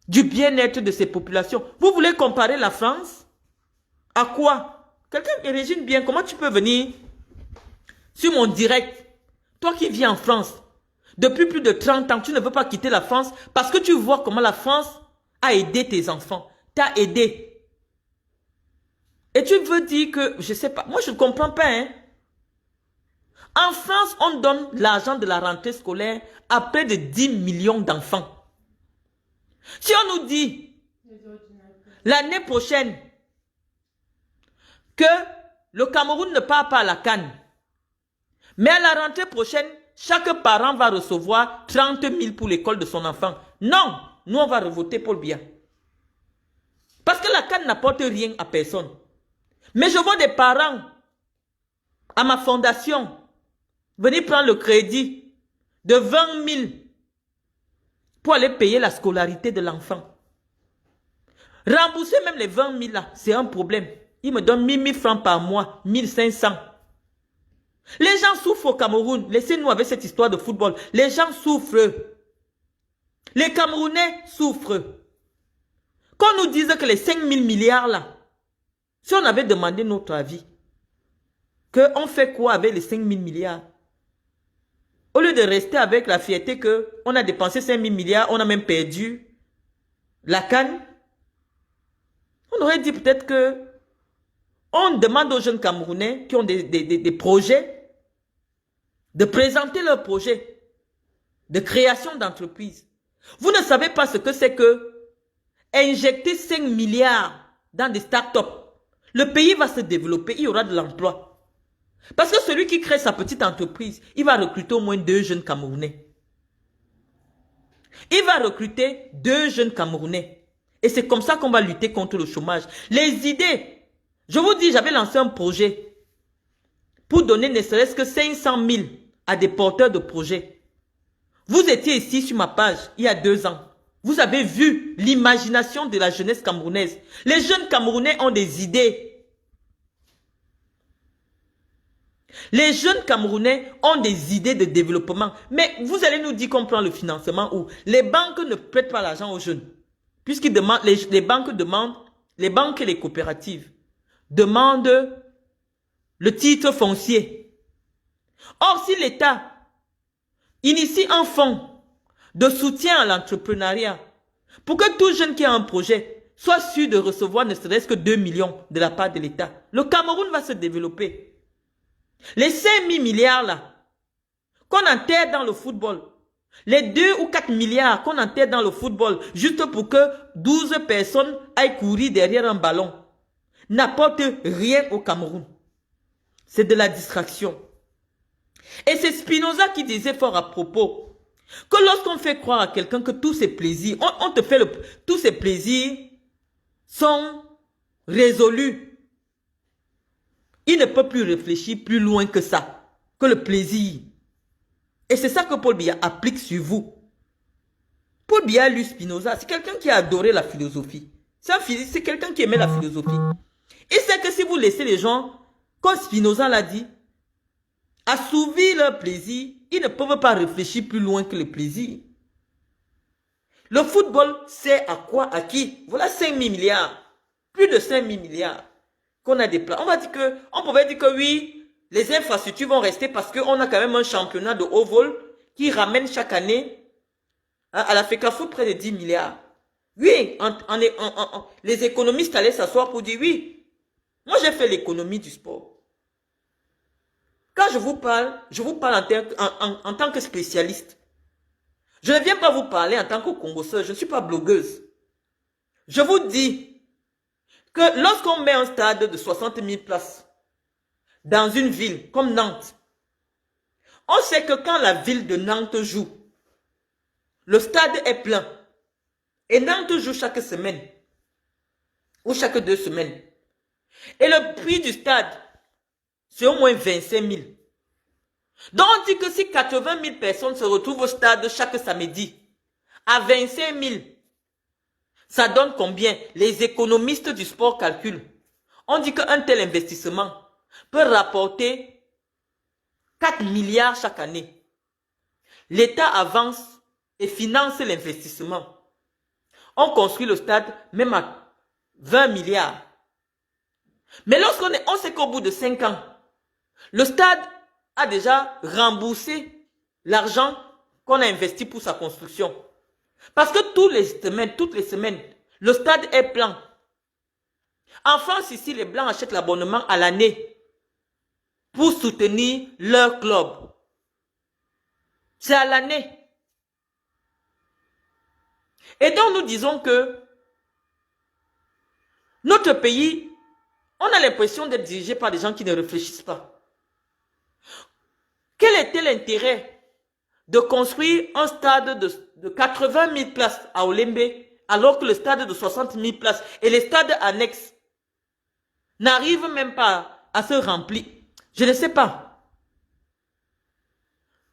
du bien-être de ses populations. Vous voulez comparer la France à quoi? Quelqu'un imagine bien, comment tu peux venir sur mon direct, toi qui vis en France, depuis plus de 30 ans, tu ne veux pas quitter la France parce que tu vois comment la France a aidé tes enfants, t'a aidé. Et tu veux dire que, je ne sais pas, moi je ne comprends pas. Hein. En France, on donne l'argent de la rentrée scolaire à près de 10 millions d'enfants. Si on nous dit l'année prochaine que le Cameroun ne part pas à la CAN, mais à la rentrée prochaine, chaque parent va recevoir 30 000 pour l'école de son enfant. Non, nous on va voter Paul Biya. Parce que la CAN n'apporte rien à personne. Mais je vois des parents à ma fondation venir prendre le crédit de 20 000 pour aller payer la scolarité de l'enfant. Rembourser même les 20 000 là, c'est un problème. Ils me donnent 1 000 francs par mois, 1 500. Les gens souffrent au Cameroun. Laissez-nous avec cette histoire de football. Les gens souffrent. Les Camerounais souffrent. Qu'on nous dise que les 5 000 milliards là, si on avait demandé notre avis, qu'on fait quoi avec les 5 000 milliards? Au lieu de rester avec la fierté qu'on a dépensé 5 000 milliards, on a même perdu la CAN, on aurait dit peut-être que on demande aux jeunes Camerounais qui ont des projets de présenter leurs projets de création d'entreprise. Vous ne savez pas ce que c'est que injecter 5 milliards dans des startups. Le pays va se développer, il y aura de l'emploi. Parce que celui qui crée sa petite entreprise, il va recruter au moins 2 jeunes Camerounais. Il va recruter 2 jeunes Camerounais. Et c'est comme ça qu'on va lutter contre le chômage. Les idées, je vous dis, j'avais lancé un projet pour donner ne serait-ce que 500 000 à des porteurs de projets. Vous étiez ici sur ma page il y a 2 ans. Vous avez vu l'imagination de la jeunesse camerounaise. Les jeunes Camerounais ont des idées. Les jeunes Camerounais ont des idées de développement. Mais vous allez nous dire qu'on prend le financement où les banques ne prêtent pas l'argent aux jeunes. Puisqu'ils demandent, les banques demandent, les banques et les coopératives demandent le titre foncier. Or, si l'État initie un fonds de soutien à l'entrepreneuriat pour que tout jeune qui a un projet sois sûr de recevoir ne serait-ce que 2 millions de la part de l'État. Le Cameroun va se développer. Les 5 000 milliards là, qu'on enterre dans le football, les 2 ou 4 milliards qu'on enterre dans le football, juste pour que 12 personnes aillent courir derrière un ballon, n'apporte rien au Cameroun. C'est de la distraction. Et c'est Spinoza qui disait fort à propos que lorsqu'on fait croire à quelqu'un que tous ses plaisirs, tous ses plaisirs sont résolus, il ne peut plus réfléchir plus loin que ça, que le plaisir. Et c'est ça que Paul Biya applique sur vous. Paul Biya lu Spinoza, c'est quelqu'un qui a adoré la philosophie. C'est quelqu'un qui aimait la philosophie. Il sait que si vous laissez les gens, comme Spinoza l'a dit, assouvir leur plaisir, ils ne peuvent pas réfléchir plus loin que le plaisir. Le football sert à quoi, à qui? Voilà 5 000 milliards. Plus de 5 000 milliards qu'on a des plans. On pouvait dire que oui, les infrastructures vont rester parce qu'on a quand même un championnat de haut vol qui ramène chaque année à la FECAFOOT près de 10 milliards. Oui, les économistes allaient s'asseoir pour dire oui. Moi, j'ai fait l'économie du sport. Quand je vous parle en tant que spécialiste. Je ne viens pas vous parler en tant que congosseuse, je ne suis pas blogueuse. Je vous dis que lorsqu'on met un stade de 60 000 places dans une ville comme Nantes, on sait que quand la ville de Nantes joue, le stade est plein. Et Nantes joue chaque semaine ou chaque 2 semaines. Et le prix du stade, c'est au moins 25 000. Donc on dit que si 80 000 personnes se retrouvent au stade chaque samedi, à 25 000, ça donne combien? Les économistes du sport calculent. On dit qu'un tel investissement peut rapporter 4 milliards chaque année. L'État avance et finance l'investissement. On construit le stade même à 20 milliards. Mais on sait qu'au bout de 5 ans, le stade a déjà remboursé l'argent qu'on a investi pour sa construction. Parce que toutes les semaines, le stade est plein. En France, ici, les Blancs achètent l'abonnement à l'année pour soutenir leur club. C'est à l'année. Et donc, nous disons que notre pays, on a l'impression d'être dirigé par des gens qui ne réfléchissent pas. Quel était l'intérêt de construire un stade de 80 000 places à Olembe alors que le stade de 60 000 places et les stades annexes n'arrivent même pas à se remplir? Je ne sais pas.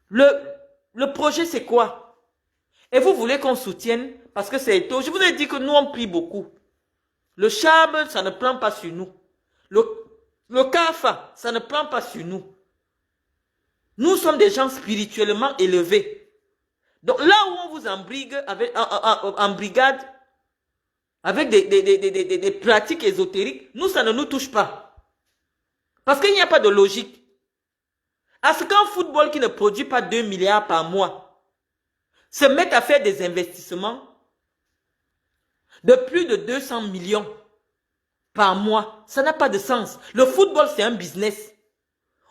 Le projet, c'est quoi? Et vous voulez qu'on soutienne parce que c'est tôt. Je vous ai dit que nous, on prie beaucoup. Le charme, ça ne prend pas sur nous. Le CAFA, ça ne prend pas sur nous. Nous sommes des gens spirituellement élevés. Donc là où on vous embrigue en brigade avec des pratiques ésotériques, nous, ça ne nous touche pas. Parce qu'il n'y a pas de logique. À ce qu'un football qui ne produit pas 2 milliards par mois se mette à faire des investissements de plus de 200 millions par mois, ça n'a pas de sens. Le football, c'est un business.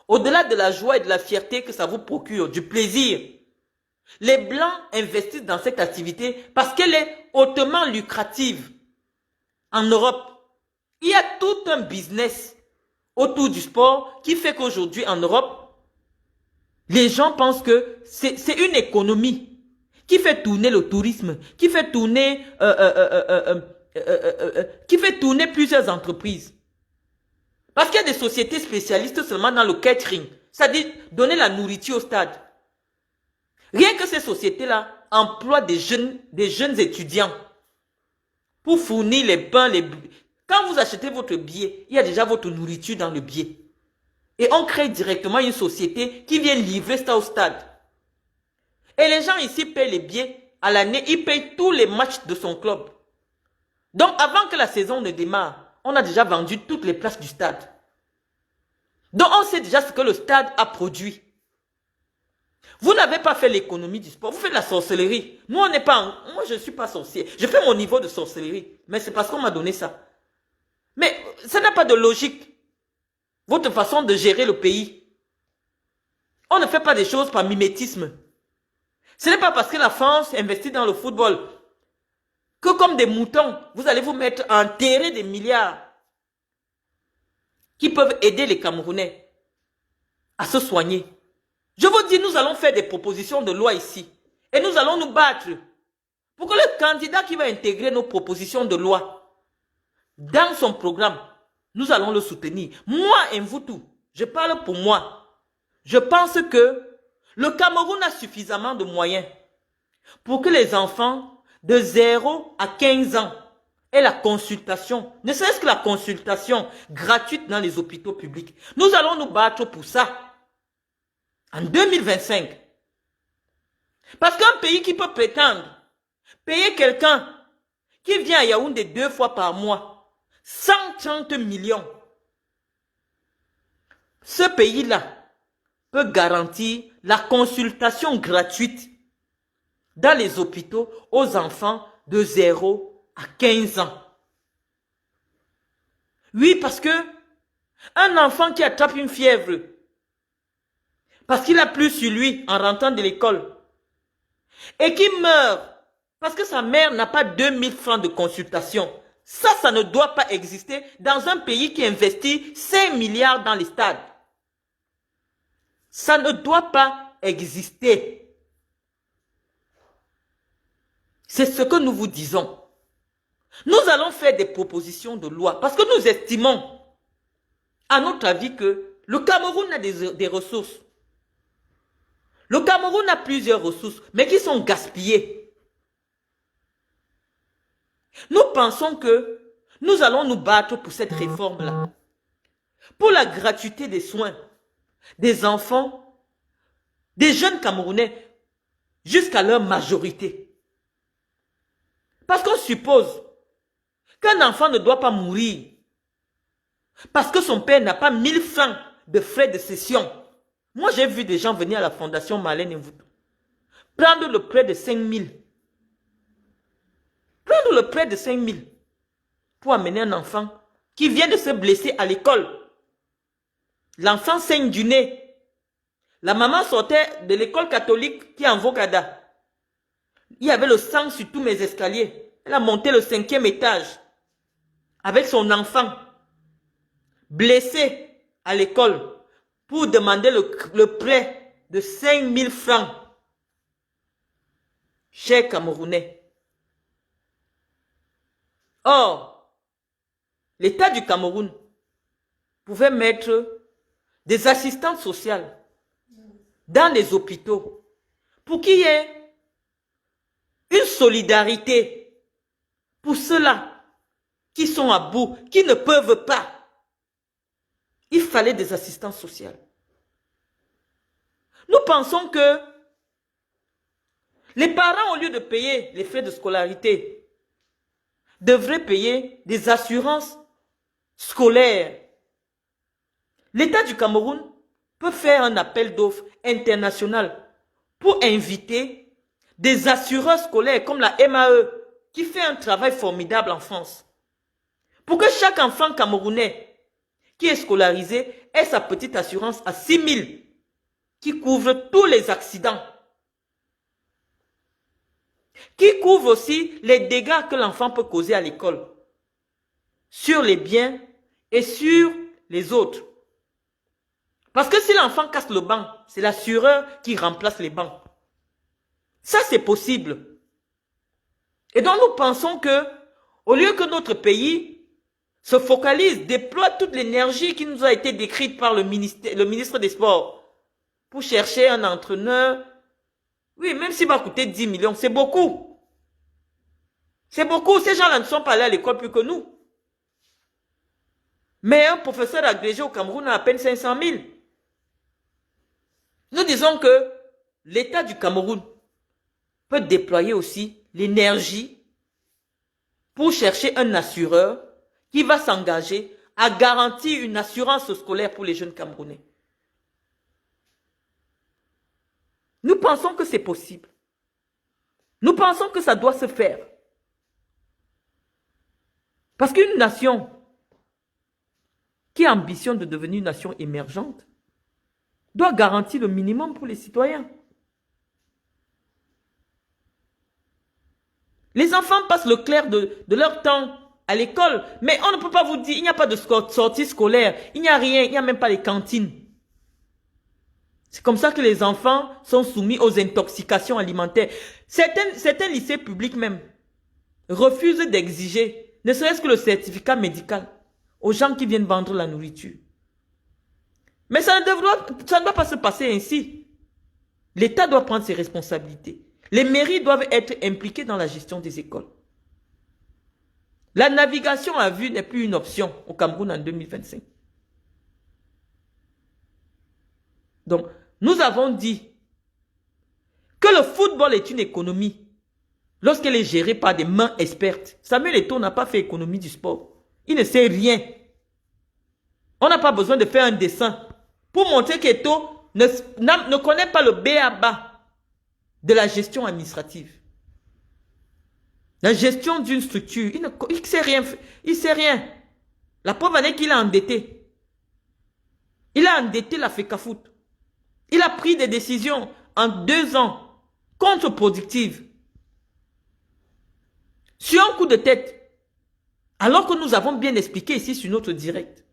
Au-delà de la joie et de la fierté que ça vous procure, du plaisir, les Blancs investissent dans cette activité parce qu'elle est hautement lucrative. En Europe, il y a tout un business autour du sport qui fait qu'aujourd'hui, en Europe, les gens pensent que c'est une économie qui fait tourner le tourisme, qui fait tourner plusieurs entreprises. Parce qu'il y a des sociétés spécialistes seulement dans le catering, c'est-à-dire donner la nourriture au stade. Rien que ces sociétés-là emploient des jeunes étudiants pour fournir les pains, Quand vous achetez votre billet, il y a déjà votre nourriture dans le billet. Et on crée directement une société qui vient livrer ça au stade. Et les gens ici payent les billets à l'année, ils payent tous les matchs de son club. Donc avant que la saison ne démarre, on a déjà vendu toutes les places du stade. Donc on sait déjà ce que le stade a produit. Vous n'avez pas fait l'économie du sport. Vous faites la sorcellerie. Nous, on n'est pas... Moi, je ne suis pas sorcier. Je fais mon niveau de sorcellerie. Mais c'est parce qu'on m'a donné ça. Mais ça n'a pas de logique. Votre façon de gérer le pays. On ne fait pas des choses par mimétisme. Ce n'est pas parce que la France investit dans le football que comme des moutons, vous allez vous mettre à enterrer des milliards qui peuvent aider les Camerounais à se soigner. Je vous dis, nous allons faire des propositions de loi ici. Et nous allons nous battre pour que le candidat qui va intégrer nos propositions de loi dans son programme, nous allons le soutenir. Moi et vous tous, je parle pour moi. Je pense que le Cameroun a suffisamment de moyens pour que les enfants de 0 à 15 ans aient la consultation, ne serait-ce que la consultation gratuite dans les hôpitaux publics. Nous allons nous battre pour ça. En 2025. Parce qu'un pays qui peut prétendre payer quelqu'un qui vient à Yaoundé 2 fois par mois, 130 millions, ce pays-là peut garantir la consultation gratuite dans les hôpitaux aux enfants de 0 à 15 ans. Oui, parce que un enfant qui attrape une fièvre, parce qu'il a plu sur lui en rentrant de l'école, et qui meurt parce que sa mère n'a pas 2000 francs de consultation. Ça ne doit pas exister dans un pays qui investit 5 milliards dans les stades. Ça ne doit pas exister. C'est ce que nous vous disons. Nous allons faire des propositions de loi parce que nous estimons, à notre avis, que le Cameroun a des ressources. Le Cameroun a plusieurs ressources, mais qui sont gaspillées. Nous pensons que nous allons nous battre pour cette réforme-là. Pour la gratuité des soins des enfants, des jeunes Camerounais, jusqu'à leur majorité. Parce qu'on suppose qu'un enfant ne doit pas mourir parce que son père n'a pas 1000 francs de frais de session. Moi, j'ai vu des gens venir à la Fondation Marlène Mvuto prendre le prêt de 5 000. Prendre le prêt de 5 000 pour amener un enfant qui vient de se blesser à l'école. L'enfant saigne du nez. La maman sortait de l'école catholique qui est en Vogada. Il y avait le sang sur tous mes escaliers. Elle a monté le 5e étage avec son enfant blessé à l'école pour demander le prêt de 5 000 francs. Chers Camerounais. Or, l'État du Cameroun pouvait mettre des assistantes sociales dans les hôpitaux pour qu'il y ait une solidarité pour ceux-là qui sont à bout, qui ne peuvent pas. Il fallait des assistantes sociales. Nous pensons que les parents, au lieu de payer les frais de scolarité, devraient payer des assurances scolaires. L'État du Cameroun peut faire un appel d'offres international pour inviter des assureurs scolaires comme la MAE qui fait un travail formidable en France. Pour que chaque enfant camerounais qui est scolarisé ait sa petite assurance à 6 000 qui couvre tous les accidents. Qui couvre aussi les dégâts que l'enfant peut causer à l'école. Sur les biens et sur les autres. Parce que si l'enfant casse le banc, c'est l'assureur qui remplace les bancs. Ça, c'est possible. Et donc, nous pensons que, au lieu que notre pays se focalise, déploie toute l'énergie qui nous a été décrite par le ministre des Sports pour chercher un entraîneur, oui, même s'il va coûter 10 millions, c'est beaucoup. C'est beaucoup. Ces gens-là ne sont pas allés à l'école plus que nous. Mais un professeur agrégé au Cameroun a à peine 500 000. Nous disons que l'État du Cameroun peut déployer aussi l'énergie pour chercher un assureur qui va s'engager à garantir une assurance scolaire pour les jeunes Camerounais. Nous pensons que c'est possible. Nous pensons que ça doit se faire. Parce qu'une nation qui ambitionne de devenir une nation émergente doit garantir le minimum pour les citoyens. Les enfants passent le clair de leur temps à l'école, mais on ne peut pas vous dire, il n'y a pas de sortie scolaire, il n'y a rien, il n'y a même pas les cantines. C'est comme ça que les enfants sont soumis aux intoxications alimentaires. Certains lycées publics même refusent d'exiger, ne serait-ce que le certificat médical, aux gens qui viennent vendre la nourriture. Mais ça ne doit pas se passer ainsi. L'État doit prendre ses responsabilités. Les mairies doivent être impliquées dans la gestion des écoles. La navigation à vue n'est plus une option au Cameroun en 2025. Donc, nous avons dit que le football est une économie lorsqu'elle est gérée par des mains expertes. Samuel Eto'o n'a pas fait économie du sport. Il ne sait rien. On n'a pas besoin de faire un dessin pour montrer qu'Eto'o ne connaît pas le b.a.-ba de la gestion administrative. La gestion d'une structure, il ne sait rien. Il sait rien. La preuve en est qu'il a endetté. Il a endetté la FECAFOOT. Il a pris des décisions en 2 ans contre-productives. Sur un coup de tête. Alors que nous avons bien expliqué ici sur notre direct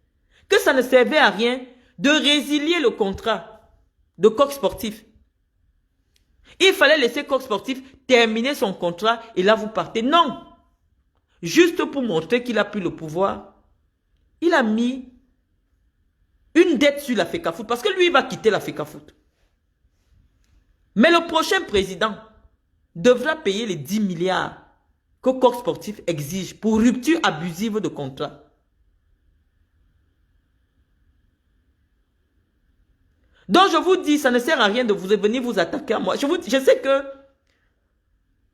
que ça ne servait à rien de résilier le contrat de coq sportif. Il fallait laisser Coq Sportif terminer son contrat et là vous partez. Non. Juste pour montrer qu'il a pris le pouvoir, il a mis une dette sur la FECAFOOT parce que lui il va quitter la FECAFOOT. Mais le prochain président devra payer les 10 milliards que Coq Sportif exige pour rupture abusive de contrat. Donc je vous dis, ça ne sert à rien de venir vous attaquer à moi. Je sais que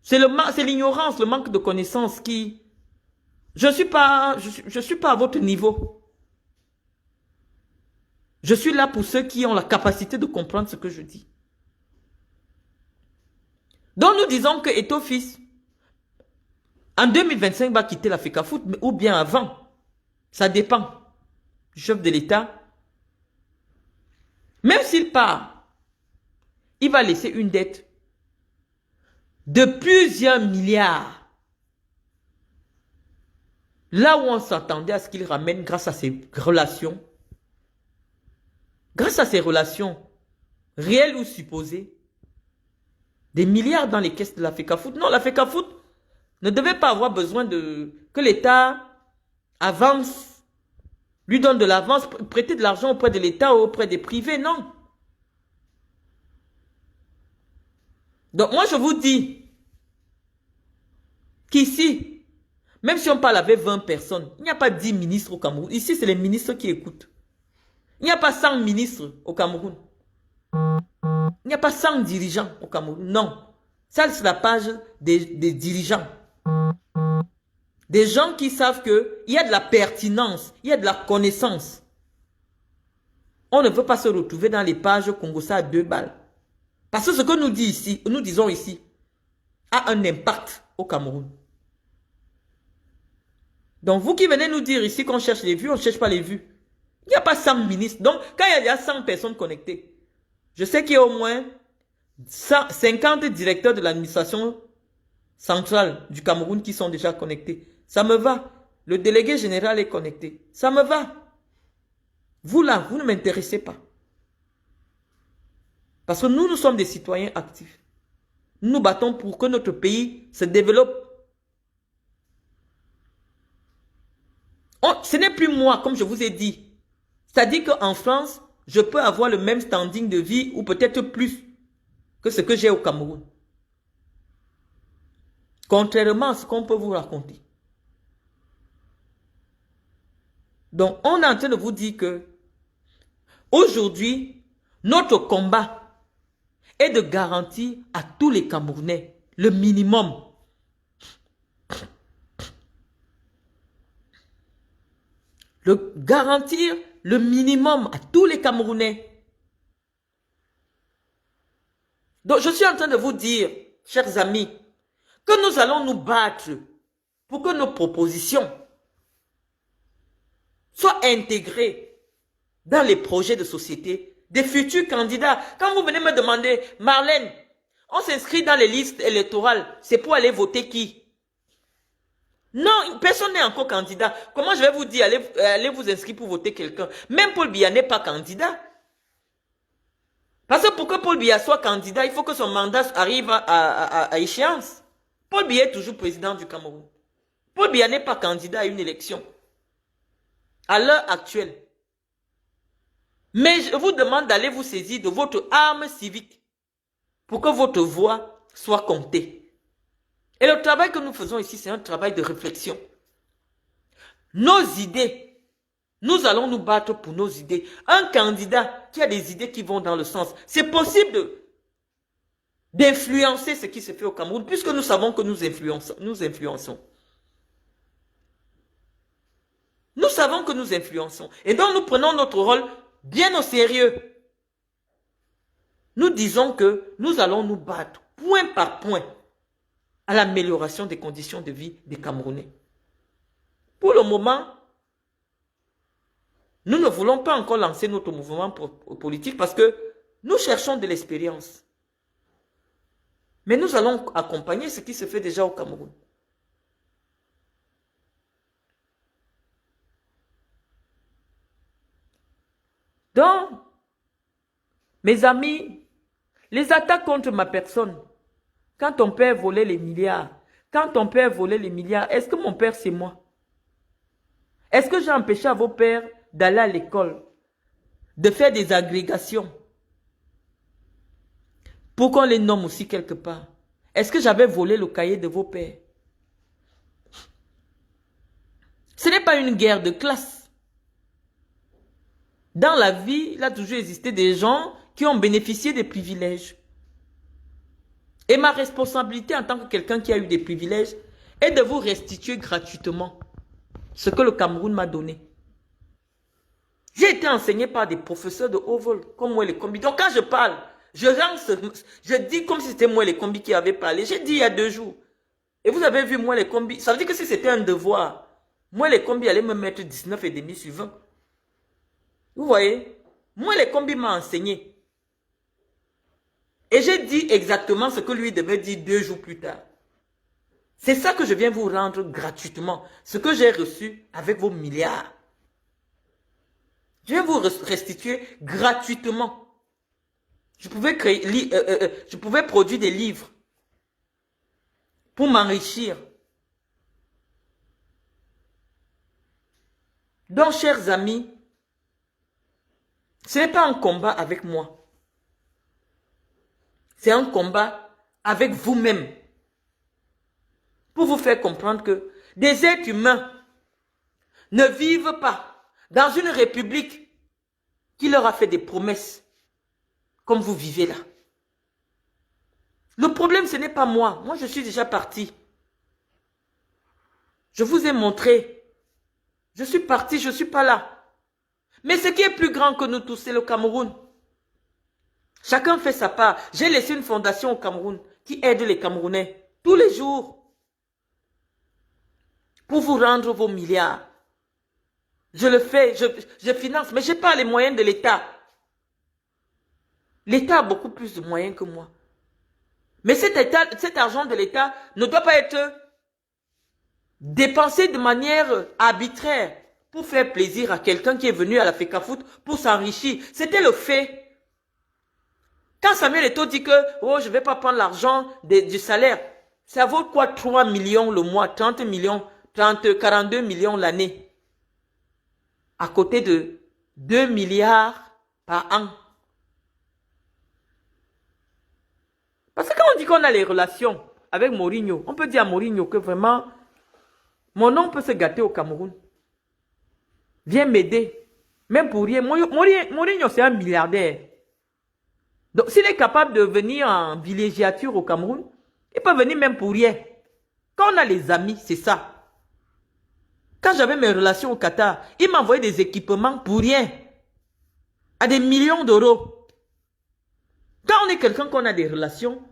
c'est l'ignorance, le manque de connaissances qui... Je suis pas à votre niveau. Je suis là pour ceux qui ont la capacité de comprendre ce que je dis. Donc nous disons que Eto'o fils, en 2025, va quitter la FECAFOOT, ou bien avant. Ça dépend du chef de l'État. Même s'il part, il va laisser une dette de plusieurs milliards. Là où on s'attendait à ce qu'il ramène grâce à ses relations. Grâce à ses relations, réelles ou supposées, des milliards dans les caisses de la FECAFOOT. Non, la FECAFOOT ne devait pas avoir besoin que l'État avance, lui donne de l'avance, prêter de l'argent auprès de l'État ou auprès des privés, non. Donc moi je vous dis qu'ici, même si on parle avec 20 personnes, il n'y a pas 10 ministres au Cameroun. Ici c'est les ministres qui écoutent. Il n'y a pas 100 ministres au Cameroun. Il n'y a pas 100 dirigeants au Cameroun, non. Ça c'est la page des dirigeants. Des gens qui savent qu'il y a de la pertinence, il y a de la connaissance. On ne veut pas se retrouver dans les pages Congossa à 2 balles. Parce que ce que nous disons ici, a un impact au Cameroun. Donc vous qui venez nous dire ici qu'on cherche les vues, on ne cherche pas les vues. Il n'y a pas 100 ministres. Donc quand il y a 100 personnes connectées, je sais qu'il y a au moins 50 directeurs de l'administration centrale du Cameroun qui sont déjà connectés. Ça me va. Le délégué général est connecté. Ça me va. Vous là, vous ne m'intéressez pas. Parce que nous sommes des citoyens actifs. Nous nous battons pour que notre pays se développe. Ce n'est plus moi, comme je vous ai dit. C'est-à-dire qu'en France, je peux avoir le même standing de vie ou peut-être plus que ce que j'ai au Cameroun. Contrairement à ce qu'on peut vous raconter. Donc, on est en train de vous dire que aujourd'hui, notre combat est de garantir à tous les Camerounais le minimum. Garantir le minimum à tous les Camerounais. Donc, je suis en train de vous dire, chers amis, que nous allons nous battre pour que nos propositions soient intégrées dans les projets de société des futurs candidats. Quand vous venez me demander, Marlène, on s'inscrit dans les listes électorales, c'est pour aller voter qui? Non, personne n'est encore candidat. Comment je vais vous dire, allez vous inscrire pour voter quelqu'un? Même Paul Biya n'est pas candidat. Parce que pour que Paul Biya soit candidat, il faut que son mandat arrive à échéance. Paul Biya est toujours président du Cameroun. Paul Biya n'est pas candidat à une élection. À l'heure actuelle. Mais je vous demande d'aller vous saisir de votre arme civique pour que votre voix soit comptée. Et le travail que nous faisons ici, c'est un travail de réflexion. Nos idées, nous allons nous battre pour nos idées. Un candidat qui a des idées qui vont dans le sens, c'est possible d'influencer ce qui se fait au Cameroun, puisque nous savons que nous influençons. Nous savons que nous influençons. Et donc nous prenons notre rôle bien au sérieux. Nous disons que nous allons nous battre, point par point, à l'amélioration des conditions de vie des Camerounais. Pour le moment, nous ne voulons pas encore lancer notre mouvement politique parce que nous cherchons de l'expérience. Mais nous allons accompagner ce qui se fait déjà au Cameroun. Donc, mes amis, les attaques contre ma personne, quand ton père volait les milliards, est-ce que mon père c'est moi? Est-ce que j'ai empêché à vos pères d'aller à l'école, de faire des agrégations pour qu'on les nomme aussi quelque part? Est-ce que j'avais volé le cahier de vos pères? Ce n'est pas une guerre de classe. Dans la vie, il a toujours existé des gens qui ont bénéficié des privilèges. Et ma responsabilité en tant que quelqu'un qui a eu des privilèges est de vous restituer gratuitement ce que le Cameroun m'a donné. J'ai été enseigné par des professeurs de haut vol, comme moi les combis. Donc quand je parle, je dis comme si c'était moi les combis qui avaient parlé. J'ai dit il y a 2 jours. Et vous avez vu moi les combis. Ça veut dire que si c'était un devoir, moi les combis allaient me mettre 19,5 sur 20. Vous voyez? Moi les combis m'a enseigné. Et j'ai dit exactement ce que lui devait dire 2 jours plus tard. C'est ça que je viens vous rendre gratuitement. Ce que j'ai reçu avec vos milliards. Je viens vous restituer gratuitement. Je pouvais produire des livres pour m'enrichir. Donc, chers amis, ce n'est pas un combat avec moi. C'est un combat avec vous-même. Pour vous faire comprendre que des êtres humains ne vivent pas dans une république qui leur a fait des promesses comme vous vivez là. Le problème, ce n'est pas moi. Moi, je suis déjà parti. Je vous ai montré. Je suis parti, je ne suis pas là. Mais ce qui est plus grand que nous tous, c'est le Cameroun. Chacun fait sa part. J'ai laissé une fondation au Cameroun qui aide les Camerounais tous les jours pour vous rendre vos milliards. Je le fais, je finance, mais je n'ai pas les moyens de l'État. L'État a beaucoup plus de moyens que moi. Mais cet argent de l'État ne doit pas être dépensé de manière arbitraire pour faire plaisir à quelqu'un qui est venu à la FECAFOOT pour s'enrichir. C'était le fait. Quand Samuel Eto'o dit que oh, je ne vais pas prendre l'argent du salaire, ça vaut quoi 3 millions le mois, 30 millions, 42 millions l'année, à côté de 2 milliards par an. Parce que quand on dit qu'on a les relations avec Mourinho, on peut dire à Mourinho que vraiment, mon nom peut se gâter au Cameroun. Viens m'aider. Même pour rien. Mourinho, c'est un milliardaire. Donc, s'il est capable de venir en villégiature au Cameroun, il peut venir même pour rien. Quand on a les amis, c'est ça. Quand j'avais mes relations au Qatar, il m'envoyait des équipements pour rien. À des millions d'euros. Quand on est quelqu'un qu'on a des relations,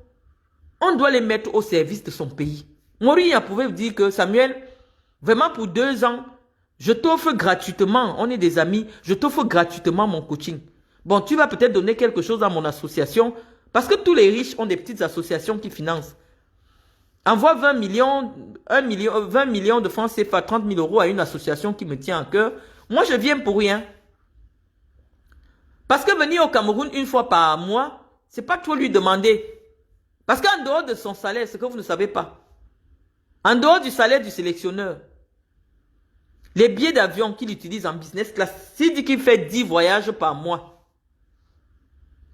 on doit les mettre au service de son pays. Mourinho pouvait vous dire que Samuel, vraiment pour 2 ans, je t'offre gratuitement, on est des amis, je t'offre gratuitement mon coaching. Bon, tu vas peut-être donner quelque chose à mon association, parce que tous les riches ont des petites associations qui financent. Envoie 20 millions, 20 millions de francs CFA, 30 000 euros à une association qui me tient à cœur. Moi, je viens pour rien. Parce que venir au Cameroun une fois par mois, c'est pas trop lui demander. Parce qu'en dehors de son salaire, ce que vous ne savez pas, en dehors du salaire du sélectionneur, les billets d'avion qu'il utilise en business class, s'il dit qu'il fait 10 voyages par mois,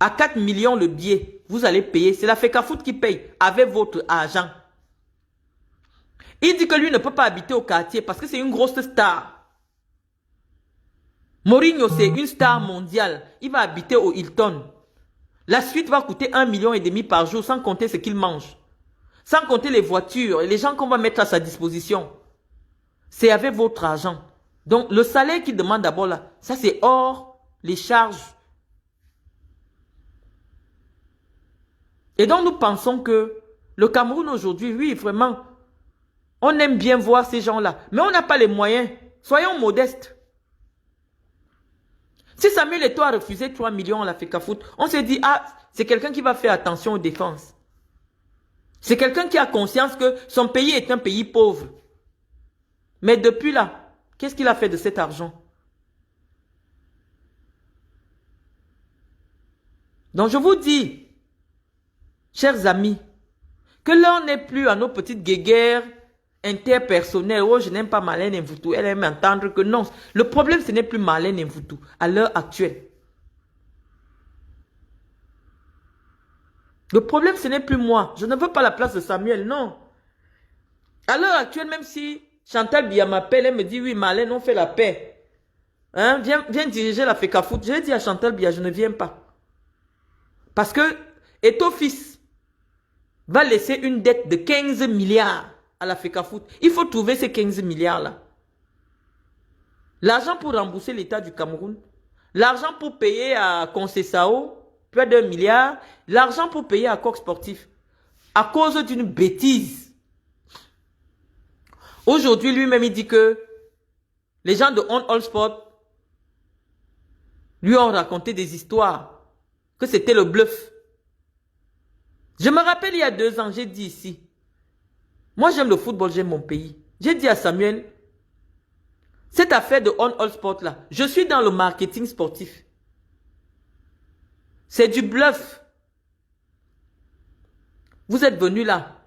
à 4 millions le billet, vous allez payer. C'est la FECAFOOT qui paye avec votre argent. Il dit que lui ne peut pas habiter au quartier parce que c'est une grosse star. Mourinho, c'est une star mondiale. Il va habiter au Hilton. La suite va coûter 1,5 million par jour, sans compter ce qu'il mange. Sans compter les voitures et les gens qu'on va mettre à sa disposition. C'est avec votre argent. Donc, le salaire qu'il demande d'abord là, ça c'est hors les charges. Et donc, nous pensons que le Cameroun aujourd'hui, oui, vraiment, on aime bien voir ces gens-là. Mais on n'a pas les moyens. Soyons modestes. Si Samuel Eto'o a refusé 3 millions à la FECAFOOT, on s'est dit, ah, c'est quelqu'un qui va faire attention aux défenses. C'est quelqu'un qui a conscience que son pays est un pays pauvre. Mais depuis là, qu'est-ce qu'il a fait de cet argent? Donc je vous dis, chers amis, que l'on n'est plus à nos petites guéguerres interpersonnelles. Oh, je n'aime pas Marlène Mvutu. Elle aime entendre que non. Le problème, ce n'est plus Marlène Mvutu à l'heure actuelle. Le problème, ce n'est plus moi. Je ne veux pas la place de Samuel, non. À l'heure actuelle, même si Chantal Biya m'appelle, elle me dit, oui, Marlène, on fait la paix. Hein, viens diriger la FECAFOOT. Je dis à Chantal Biya, je ne viens pas. Parce que Eto'o fils va laisser une dette de 15 milliards à la FECAFOOT. Il faut trouver ces 15 milliards-là. L'argent pour rembourser l'État du Cameroun. L'argent pour payer à Concessao, près d'1 milliard. L'argent pour payer à Coq Sportif. À cause d'une bêtise. Aujourd'hui, lui-même, il dit que les gens de On All Sport lui ont raconté des histoires. Que c'était le bluff. Je me rappelle il y a 2 ans, j'ai dit ici. Moi, j'aime le football, j'aime mon pays. J'ai dit à Samuel, cette affaire de On All Sport là, je suis dans le marketing sportif. C'est du bluff. Vous êtes venus là.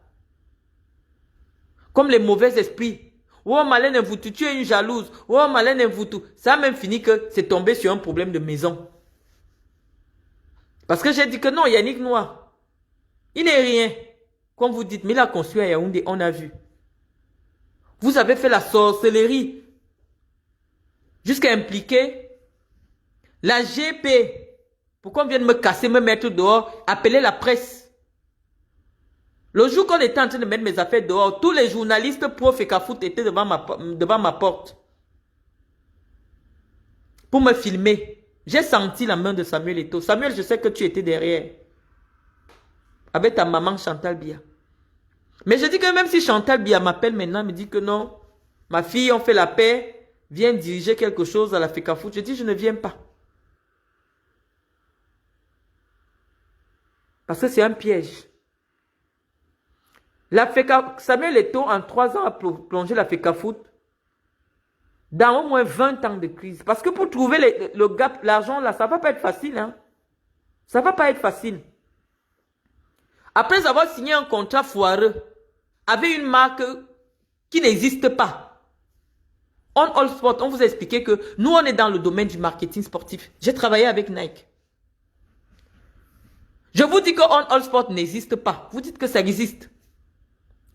Comme les mauvais esprits. Oh, Marlène Mvutu, tu es une jalouse. Oh, Marlène Mvutu. Ça a même fini que c'est tombé sur un problème de maison. Parce que j'ai dit que non, Yannick Noir, il n'est rien. Comme vous dites, mais il a construit à Yaoundé, on a vu. Vous avez fait la sorcellerie. Jusqu'à impliquer la GP. Pourquoi on vient de me casser, me mettre dehors, appeler la presse? Le jour qu'on était en train de mettre mes affaires dehors, tous les journalistes pro FECAFOOT étaient devant ma porte. Pour me filmer. J'ai senti la main de Samuel Eto'o. Samuel, je sais que tu étais derrière. Avec ta maman Chantal Biya. Mais je dis que même si Chantal Biya m'appelle maintenant, me dit que non, ma fille, on fait la paix, viens diriger quelque chose à la FECAFOOT. Je dis, je ne viens pas. Parce que c'est un piège. Samuel Eto'o, en 3 ans, a plongé la FECAFOOT dans au moins 20 ans de crise. Parce que pour trouver le gap, l'argent là, ça ne va pas être facile. Hein? Ça ne va pas être facile. Après avoir signé un contrat foireux avec une marque qui n'existe pas. On All Sport, on vous a expliqué que nous, on est dans le domaine du marketing sportif. J'ai travaillé avec Nike. Je vous dis que On All Sport n'existe pas. Vous dites que ça existe.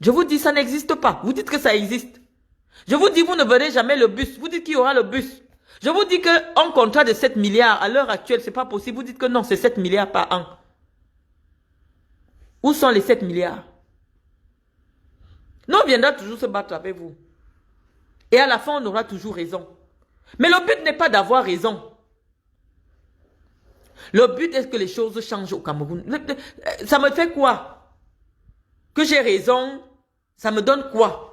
Je vous dis ça n'existe pas. Vous dites que ça existe. Je vous dis vous ne verrez jamais le bus. Vous dites qu'il y aura le bus. Je vous dis qu'un contrat de 7 milliards à l'heure actuelle, c'est pas possible. Vous dites que non, c'est 7 milliards par an. Où sont les 7 milliards? Nous, on viendra toujours se battre avec vous. Et à la fin, on aura toujours raison. Mais le but n'est pas d'avoir raison. Le but est que les choses changent au Cameroun. Ça me fait quoi? Que j'ai raison, ça me donne quoi?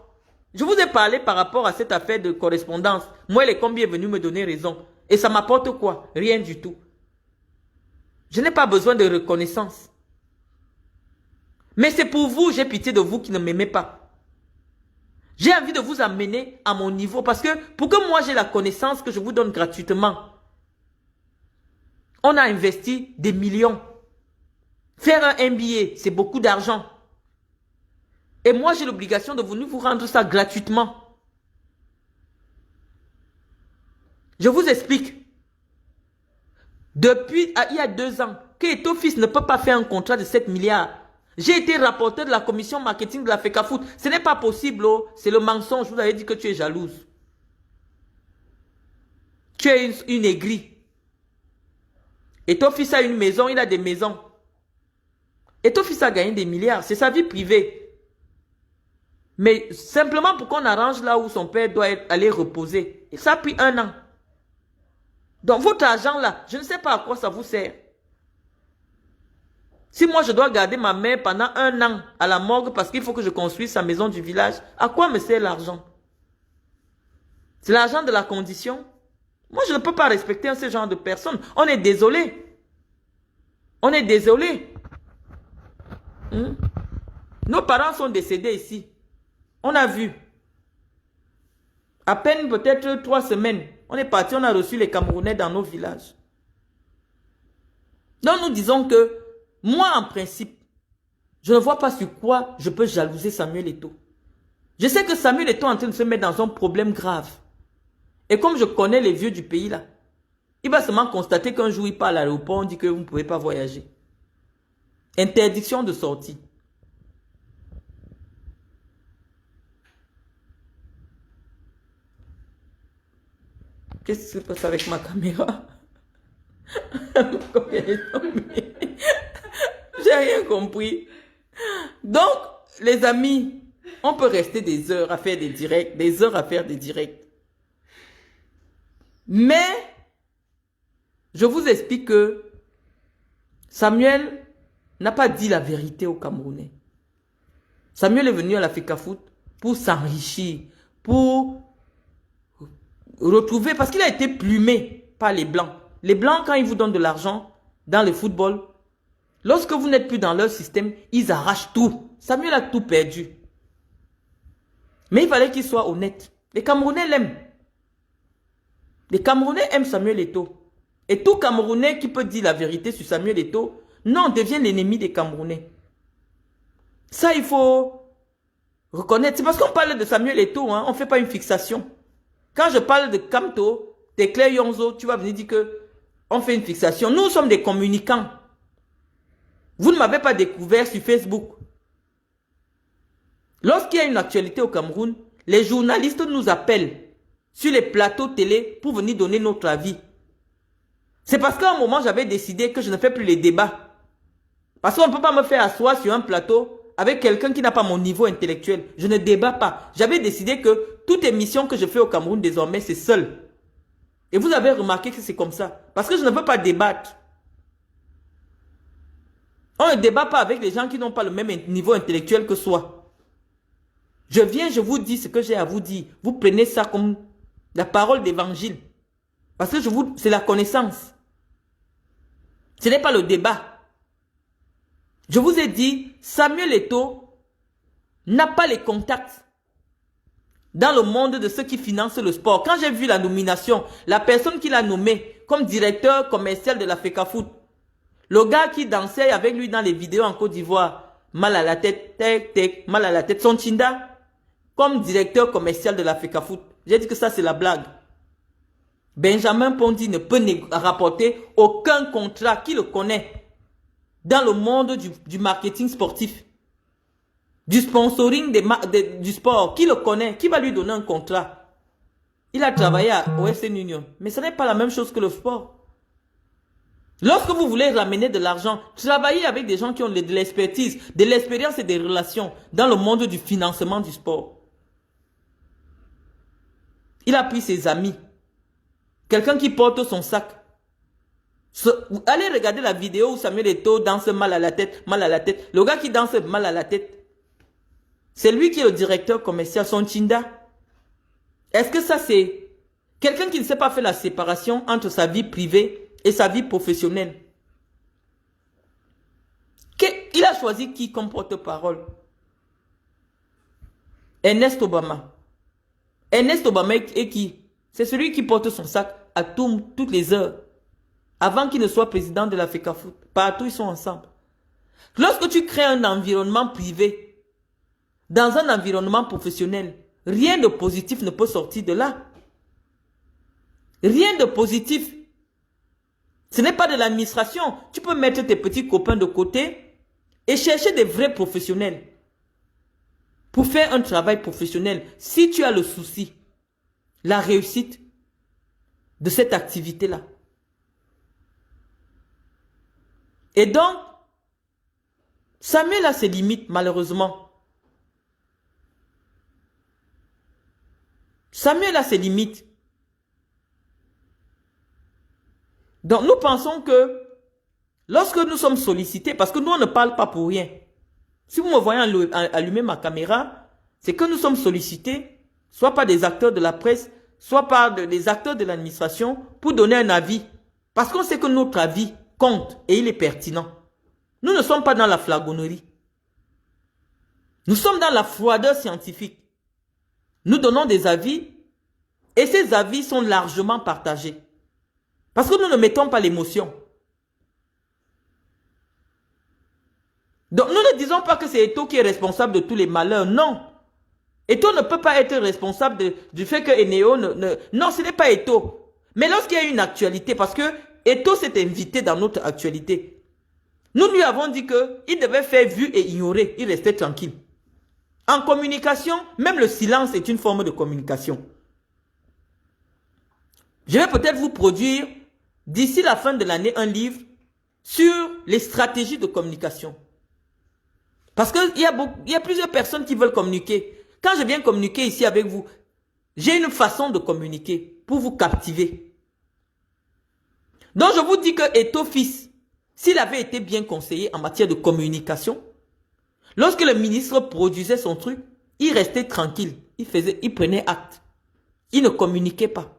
Je vous ai parlé par rapport à cette affaire de correspondance. Moi, les combien est venu me donner raison. Et ça m'apporte quoi? Rien du tout. Je n'ai pas besoin de reconnaissance. Mais c'est pour vous, j'ai pitié de vous qui ne m'aimez pas. J'ai envie de vous amener à mon niveau parce que pour que moi j'ai la connaissance que je vous donne gratuitement, on a investi des millions. Faire un MBA, c'est beaucoup d'argent. Et moi, j'ai l'obligation de venir vous rendre ça gratuitement. Je vous explique. Depuis, il y a 2 ans, que Eto'o-Fils ne peut pas faire un contrat de 7 milliards. J'ai été rapporteur de la commission marketing de la FECAFOOT. Ce n'est pas possible, oh. C'est le mensonge. Je vous avais dit que tu es jalouse. Tu es une aigrie. Eto'o-Fils a une maison, il a des maisons. Eto'o-Fils a gagné des milliards. C'est sa vie privée. Mais simplement pour qu'on arrange là où son père doit aller reposer. Et ça a pris 1 an. Donc votre argent là, je ne sais pas à quoi ça vous sert. Si moi je dois garder ma mère pendant 1 an à la morgue parce qu'il faut que je construise sa maison du village, à quoi me sert l'argent? C'est l'argent de la condition. Moi je ne peux pas respecter ce genre de personnes. On est désolé. On est désolé. Nos parents sont décédés ici. On a vu. À peine peut-être 3 semaines. On est parti, on a reçu les Camerounais dans nos villages. Donc nous disons que, moi en principe, je ne vois pas sur quoi je peux jalouser Samuel Eto'o. Je sais que Samuel Eto'o est en train de se mettre dans un problème grave. Et comme je connais les vieux du pays là, il va seulement constater qu'un jour il part à l'aéroport, on dit que vous ne pouvez pas voyager. Interdiction de sortie. Qu'est-ce qui se passe avec ma caméra? J'ai rien compris. Donc, les amis, on peut rester des heures à faire des directs, des heures à faire des directs. Mais, je vous explique que Samuel n'a pas dit la vérité aux Camerounais. Samuel est venu à la FECAFOOT pour s'enrichir, pour retrouver, parce qu'il a été plumé par les Blancs. Les Blancs, quand ils vous donnent de l'argent dans le football, lorsque vous n'êtes plus dans leur système, ils arrachent tout. Samuel a tout perdu. Mais il fallait qu'il soit honnête. Les Camerounais l'aiment. Les Camerounais aiment Samuel Eto'o. Et tout Camerounais qui peut dire la vérité sur Samuel Eto'o, non, devient l'ennemi des Camerounais. Ça, il faut reconnaître. C'est parce qu'on parle de Samuel Eto'o, hein, on ne fait pas une fixation. Quand je parle de Kamto, de Claire Yonzo, tu vas venir dire que on fait une fixation. Nous sommes des communicants. Vous ne m'avez pas découvert sur Facebook. Lorsqu'il y a une actualité au Cameroun, les journalistes nous appellent sur les plateaux télé pour venir donner notre avis. C'est parce qu'à un moment, j'avais décidé que je ne fais plus les débats. Parce qu'on ne peut pas me faire asseoir sur un plateau avec quelqu'un qui n'a pas mon niveau intellectuel. Je ne débat pas. J'avais décidé que toute émission que je fais au Cameroun désormais, c'est seul. Et vous avez remarqué que c'est comme ça. Parce que je ne veux pas débattre. On ne débat pas avec les gens qui n'ont pas le même niveau intellectuel que soi. Je viens, je vous dis ce que j'ai à vous dire. Vous prenez ça comme la parole d'évangile. Parce que c'est la connaissance. Ce n'est pas le débat. Je vous ai dit, Samuel Eto'o n'a pas les contacts dans le monde de ceux qui financent le sport. Quand j'ai vu la nomination, la personne qui l'a nommé comme directeur commercial de la FECAFOOT, le gars qui dansait avec lui dans les vidéos en Côte d'Ivoire, mal à la tête, tec, tec, mal à la tête, son Chinda, comme directeur commercial de la FECAFOOT. J'ai dit que ça c'est la blague. Benjamin Pondi ne peut rapporter aucun contrat qui le connaît dans le monde du marketing sportif, du sponsoring du sport. Qui le connaît? Qui va lui donner un contrat? Il a travaillé au Western Union. Mais ce n'est pas la même chose que le sport. Lorsque vous voulez ramener de l'argent, travaillez avec des gens qui ont de l'expertise, de l'expérience et des relations dans le monde du financement du sport. Il a pris ses amis. Quelqu'un qui porte son sac Allez regarder la vidéo où Samuel Eto'o danse mal à la tête, mal à la tête. Le gars qui danse mal à la tête, c'est lui qui est le directeur commercial, son Chinda. Est-ce que ça c'est quelqu'un qui ne sait pas faire la séparation entre sa vie privée et sa vie professionnelle? Il a choisi qui comme porte-parole? Ernest Obama. Ernest Obama est qui? C'est celui qui porte son sac à toutes les heures. Avant qu'il ne soit président de la FECAFOOT. Partout, ils sont ensemble. Lorsque tu crées un environnement privé, dans un environnement professionnel, rien de positif ne peut sortir de là. Rien de positif. Ce n'est pas de l'administration. Tu peux mettre tes petits copains de côté et chercher des vrais professionnels pour faire un travail professionnel. Si tu as le souci, la réussite de cette activité-là. Et donc, Samuel a ses limites, malheureusement. Samuel a ses limites. Donc, nous pensons que lorsque nous sommes sollicités, parce que nous, on ne parle pas pour rien. Si vous me voyez allumer ma caméra, c'est que nous sommes sollicités, soit par des acteurs de la presse, soit par des acteurs de l'administration, pour donner un avis. Parce qu'on sait que notre avis compte et il est pertinent. Nous ne sommes pas dans la flagornerie. Nous sommes dans la froideur scientifique. Nous donnons des avis et ces avis sont largement partagés. Parce que nous ne mettons pas l'émotion. Donc nous ne disons pas que c'est Eto'o qui est responsable de tous les malheurs. Non. Eto'o ne peut pas être responsable du fait que Eneo Non, ce n'est pas Eto'o. Mais lorsqu'il y a une actualité, parce que Eto'o s'est invité dans notre actualité, nous lui avons dit qu'il devait faire vue et ignorer. Il restait tranquille. En communication, même le silence est une forme de communication. Je vais peut-être vous produire, d'ici la fin de l'année, un livre sur les stratégies de communication. Parce qu'il y a plusieurs personnes qui veulent communiquer. Quand je viens communiquer ici avec vous, j'ai une façon de communiquer pour vous captiver. Donc je vous dis que Eto'o fils, s'il avait été bien conseillé en matière de communication, lorsque le ministre produisait son truc, il restait tranquille. Il prenait acte. Il ne communiquait pas.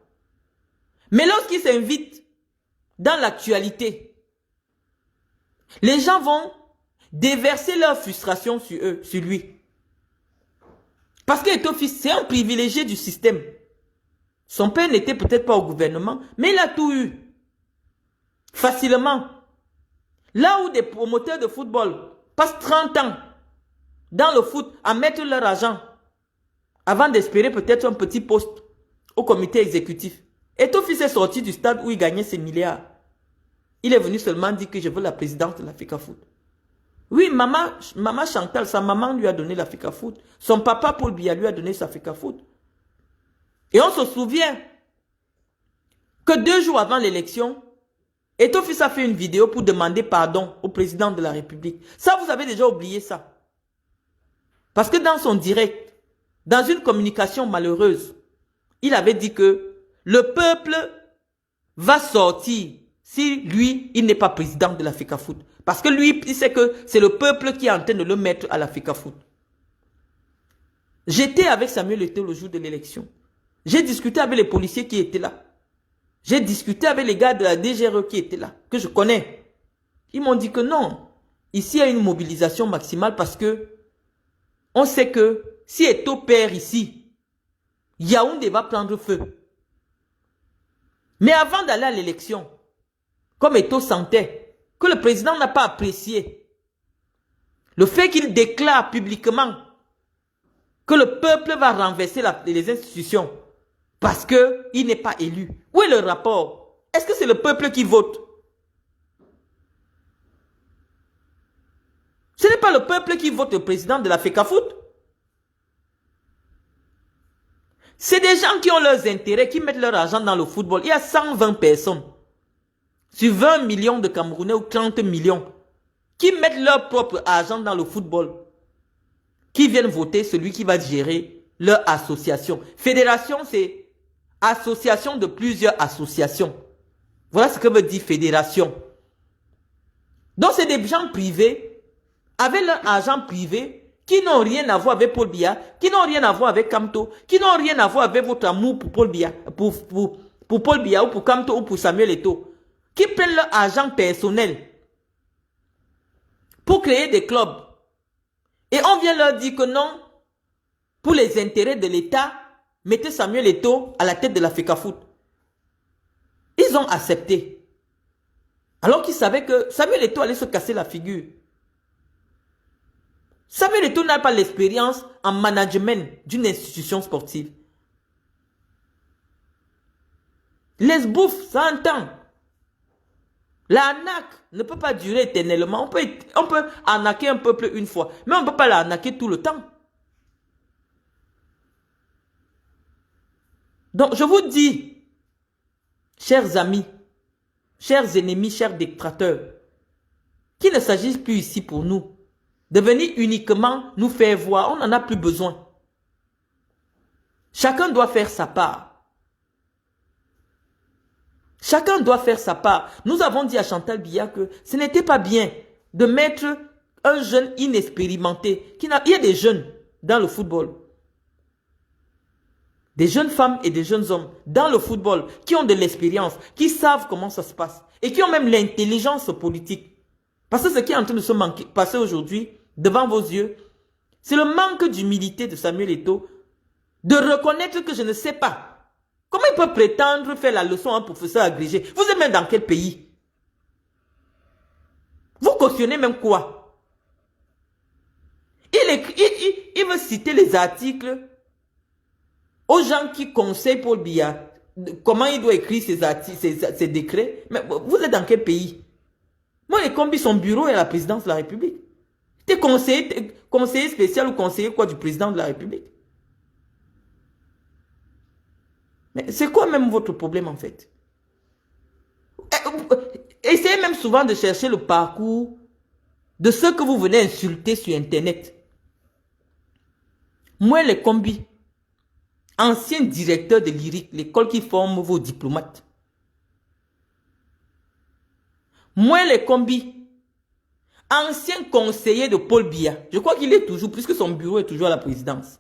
Mais lorsqu'il s'invite dans l'actualité, les gens vont déverser leur frustration sur lui. Parce que Eto'o fils, c'est un privilégié du système. Son père n'était peut-être pas au gouvernement, mais il a tout eu. Facilement. Là où des promoteurs de football passent 30 ans dans le foot à mettre leur argent avant d'espérer peut-être un petit poste au comité exécutif. Eto'o fils est sorti du stade où il gagnait ses milliards. Il est venu seulement dire que je veux la présidence de la FECAFOOT. Oui, maman Chantal, sa maman lui a donné la FECAFOOT. Son papa Paul Biya lui a donné sa FECAFOOT. Et on se souvient que 2 jours avant l'élection, Eto'o fils a fait une vidéo pour demander pardon au président de la République. Ça, vous avez déjà oublié ça. Parce que dans son direct, dans une communication malheureuse, il avait dit que le peuple va sortir si lui, il n'est pas président de la FECAFOOT. Parce que lui, il sait que c'est le peuple qui est en train de le mettre à la FECAFOOT. J'étais avec Samuel Eto'o le jour de l'élection. J'ai discuté avec les policiers qui étaient là. J'ai discuté avec les gars de la DGRE qui étaient là, que je connais. Ils m'ont dit que non. Ici, il y a une mobilisation maximale parce que on sait que si Eto'o perd ici, Yaoundé va prendre feu. Mais avant d'aller à l'élection, comme Eto'o sentait que le président n'a pas apprécié le fait qu'il déclare publiquement que le peuple va renverser les institutions parce qu'il n'est pas élu. Où est le rapport? Est-ce que c'est le peuple qui vote? Ce n'est pas le peuple qui vote le président de la FECAFOOT. C'est des gens qui ont leurs intérêts, qui mettent leur argent dans le football. Il y a 120 personnes sur 20 millions de Camerounais ou 30 millions qui mettent leur propre argent dans le football, qui viennent voter celui qui va gérer leur association. Fédération, c'est association de plusieurs associations. Voilà ce que veut dire fédération. Donc, c'est des gens privés, avec leur argent privé, qui n'ont rien à voir avec Paul Biya, qui n'ont rien à voir avec Kamto, qui n'ont rien à voir avec votre amour pour Paul Biya, pour Paul Biya ou pour Kamto ou pour Samuel Eto'o, qui prennent leur argent personnel pour créer des clubs. Et on vient leur dire que non, pour les intérêts de l'État, mettez Samuel Eto'o à la tête de la FECAFOOT. Ils ont accepté. Alors qu'ils savaient que Samuel Eto'o allait se casser la figure. Samuel Eto'o n'a pas l'expérience en management d'une institution sportive. Les bouffes, ça entend. L'arnaque ne peut pas durer éternellement. On peut arnaquer un peuple une fois, mais on ne peut pas l'arnaquer tout le temps. Donc, je vous dis, chers amis, chers ennemis, chers détracteurs, qu'il ne s'agisse plus ici pour nous de venir uniquement nous faire voir. On n'en a plus besoin. Chacun doit faire sa part. Chacun doit faire sa part. Nous avons dit à Chantal Biya que ce n'était pas bien de mettre un jeune inexpérimenté. Il y a des jeunes dans le football. Des jeunes femmes et des jeunes hommes dans le football qui ont de l'expérience, qui savent comment ça se passe et qui ont même l'intelligence politique. Parce que ce qui est en train de se passer aujourd'hui, devant vos yeux, c'est le manque d'humilité de Samuel Eto'o de reconnaître que je ne sais pas. Comment il peut prétendre faire la leçon à un professeur agrégé? Vous êtes même dans quel pays? Vous cautionnez même quoi? Il veut citer les articles aux gens qui conseillent Paul Biya comment il doit écrire ses décrets. Mais vous êtes dans quel pays? Moi, les combis, son bureau est à la présidence de la République. Tu es conseiller spécial ou conseiller quoi du président de la République? Mais c'est quoi même votre problème en fait? Essayez même souvent de chercher le parcours de ceux que vous venez insulter sur Internet. Moi, les combis, ancien directeur de l'IRIC, l'école qui forme vos diplomates. Moi, les combis, ancien conseiller de Paul Biya. Je crois qu'il est toujours, puisque son bureau est toujours à la présidence.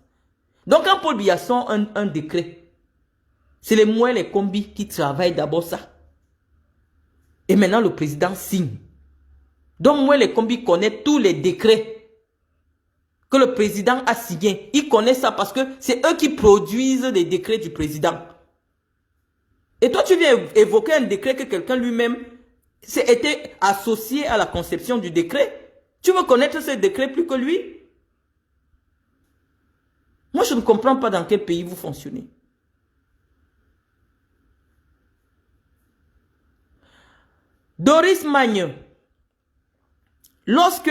Donc, quand Paul Biya sort un décret, c'est les moins les combis qui travaillent d'abord ça. Et maintenant, le président signe. Donc, moi, les combis connaissent tous les décrets que le président a signés. Ils connaissent ça parce que c'est eux qui produisent les décrets du président. Et toi, tu viens évoquer un décret que quelqu'un lui-même était associé à la conception du décret. Tu veux connaître ce décret plus que lui? Moi, je ne comprends pas dans quel pays vous fonctionnez. Doris Magne, lorsque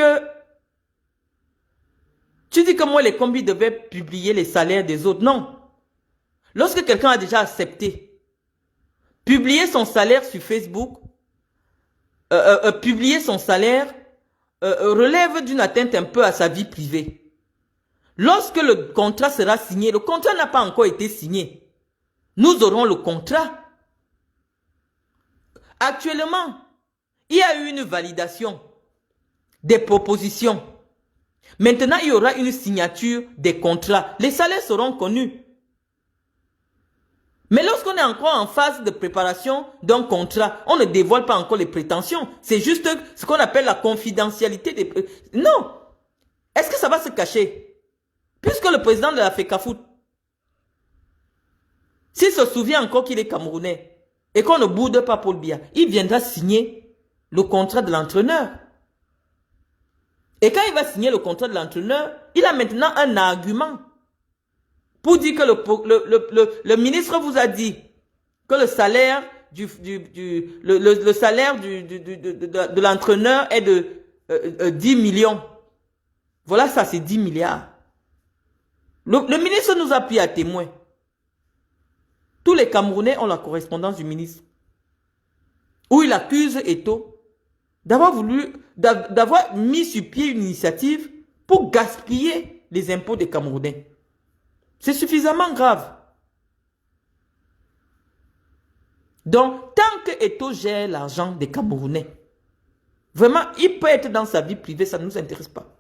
tu dis que moi les combis devaient publier les salaires des autres, non. Lorsque quelqu'un a déjà accepté, publier son salaire sur Facebook, publier son salaire relève d'une atteinte un peu à sa vie privée. Lorsque le contrat sera signé, le contrat n'a pas encore été signé. Nous aurons le contrat. Actuellement, il y a eu une validation des propositions. Maintenant, il y aura une signature des contrats. Les salaires seront connus. Mais lorsqu'on est encore en phase de préparation d'un contrat, on ne dévoile pas encore les prétentions. C'est juste ce qu'on appelle la confidentialité des... Non. Est-ce que ça va se cacher? Puisque le président de la FECAFOOT, s'il se souvient encore qu'il est camerounais et qu'on ne boude pas Paul Biya, il viendra signer le contrat de l'entraîneur. Et quand il va signer le contrat de l'entraîneur, il a maintenant un argument pour dire que le ministre vous a dit que le salaire de l'entraîneur est de 10 millions. Voilà, ça c'est 10 milliards. Le ministre nous a pris à témoin. Tous les Camerounais ont la correspondance du ministre où il accuse Eto'o d'avoir mis sur pied une initiative pour gaspiller les impôts des Camerounais. C'est suffisamment grave. Donc, tant que Eto'o gère l'argent des Camerounais, vraiment, il peut être dans sa vie privée, ça ne nous intéresse pas.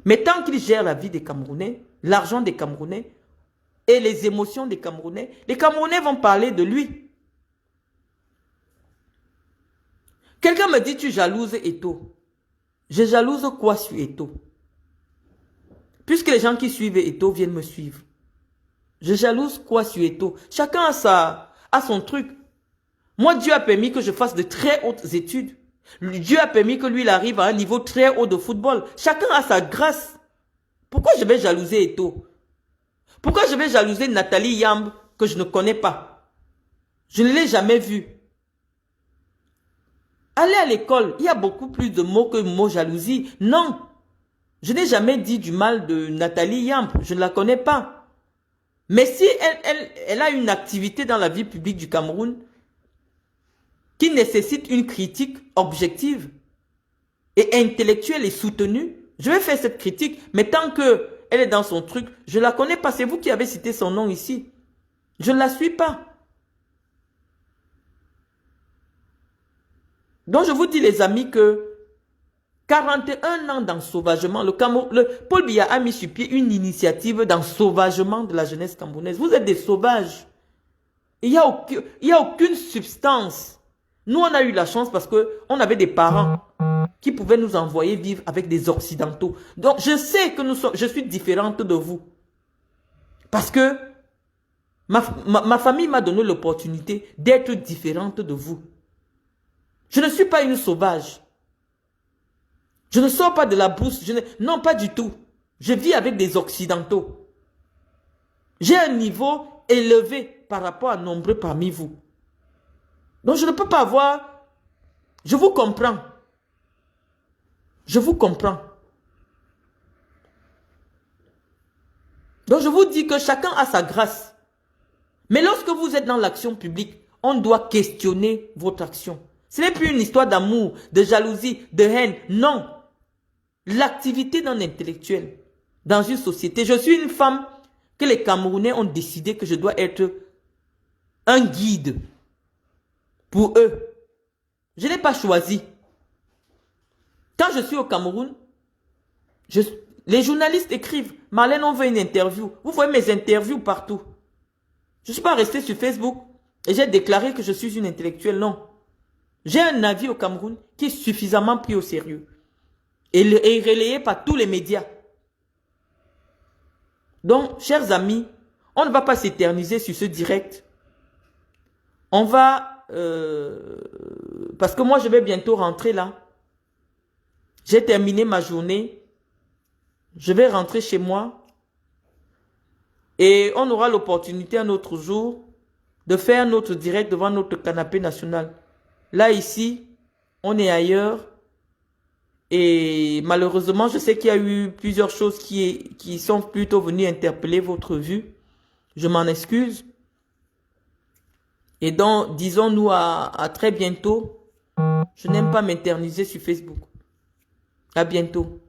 Mais tant qu'il gère la vie des Camerounais, l'argent des Camerounais et les émotions des Camerounais, les Camerounais vont parler de lui. Quelqu'un me dit, tu jalouses Eto'o. Je jalouse quoi sur Eto'o? Puisque les gens qui suivent Eto'o viennent me suivre. Je jalouse quoi sur Eto'o? Chacun a son truc. Moi, Dieu a permis que je fasse de très hautes études. Dieu a permis que lui, il arrive à un niveau très haut de football. Chacun a sa grâce. Pourquoi je vais jalouser Eto'o? Pourquoi je vais jalouser Nathalie Yamb que je ne connais pas? Je ne l'ai jamais vue. Allez à l'école, il y a beaucoup plus de mots que le mot jalousie. Non, je n'ai jamais dit du mal de Nathalie Yamb, je ne la connais pas. Mais si elle a une activité dans la vie publique du Cameroun qui nécessite une critique objective et intellectuelle et soutenue, je vais faire cette critique. Mais tant qu'elle est dans son truc, je ne la connais pas. C'est vous qui avez cité son nom ici. Je ne la suis pas. Donc je vous dis les amis que 41 ans d'ensauvagement, Paul Biya a mis sur pied une initiative d'ensauvagement de la jeunesse camerounaise. Vous êtes des sauvages. Il n'y a aucune substance. Nous, on a eu la chance parce qu'on avait des parents qui pouvaient nous envoyer vivre avec des occidentaux. Donc, je sais que je suis différente de vous. Parce que ma famille m'a donné l'opportunité d'être différente de vous. Je ne suis pas une sauvage. Je ne sors pas de la brousse. Non, pas du tout. Je vis avec des occidentaux. J'ai un niveau élevé par rapport à nombreux parmi vous. Donc je ne peux pas avoir... Je vous comprends. Je vous comprends. Donc je vous dis que chacun a sa grâce. Mais lorsque vous êtes dans l'action publique, on doit questionner votre action. Ce n'est plus une histoire d'amour, de jalousie, de haine. Non. L'activité d'un intellectuel dans une société. Je suis une femme que les Camerounais ont décidé que je dois être un guide pour eux. Je n'ai pas choisi. Quand je suis au Cameroun, les journalistes écrivent, Marlène, on veut une interview. Vous voyez mes interviews partout. Je ne suis pas restée sur Facebook et j'ai déclaré que je suis une intellectuelle. Non. J'ai un avis au Cameroun qui est suffisamment pris au sérieux et relayé par tous les médias. Donc, chers amis, on ne va pas s'éterniser sur ce direct. On va... parce que moi, je vais bientôt rentrer là. J'ai terminé ma journée. Je vais rentrer chez moi. Et on aura l'opportunité un autre jour de faire notre direct devant notre canapé national. Là, ici, on est ailleurs. Et malheureusement, je sais qu'il y a eu plusieurs choses qui sont plutôt venues interpeller votre vue. Je m'en excuse. Et donc, disons-nous à très bientôt. Je n'aime pas m'éterniser sur Facebook. À bientôt.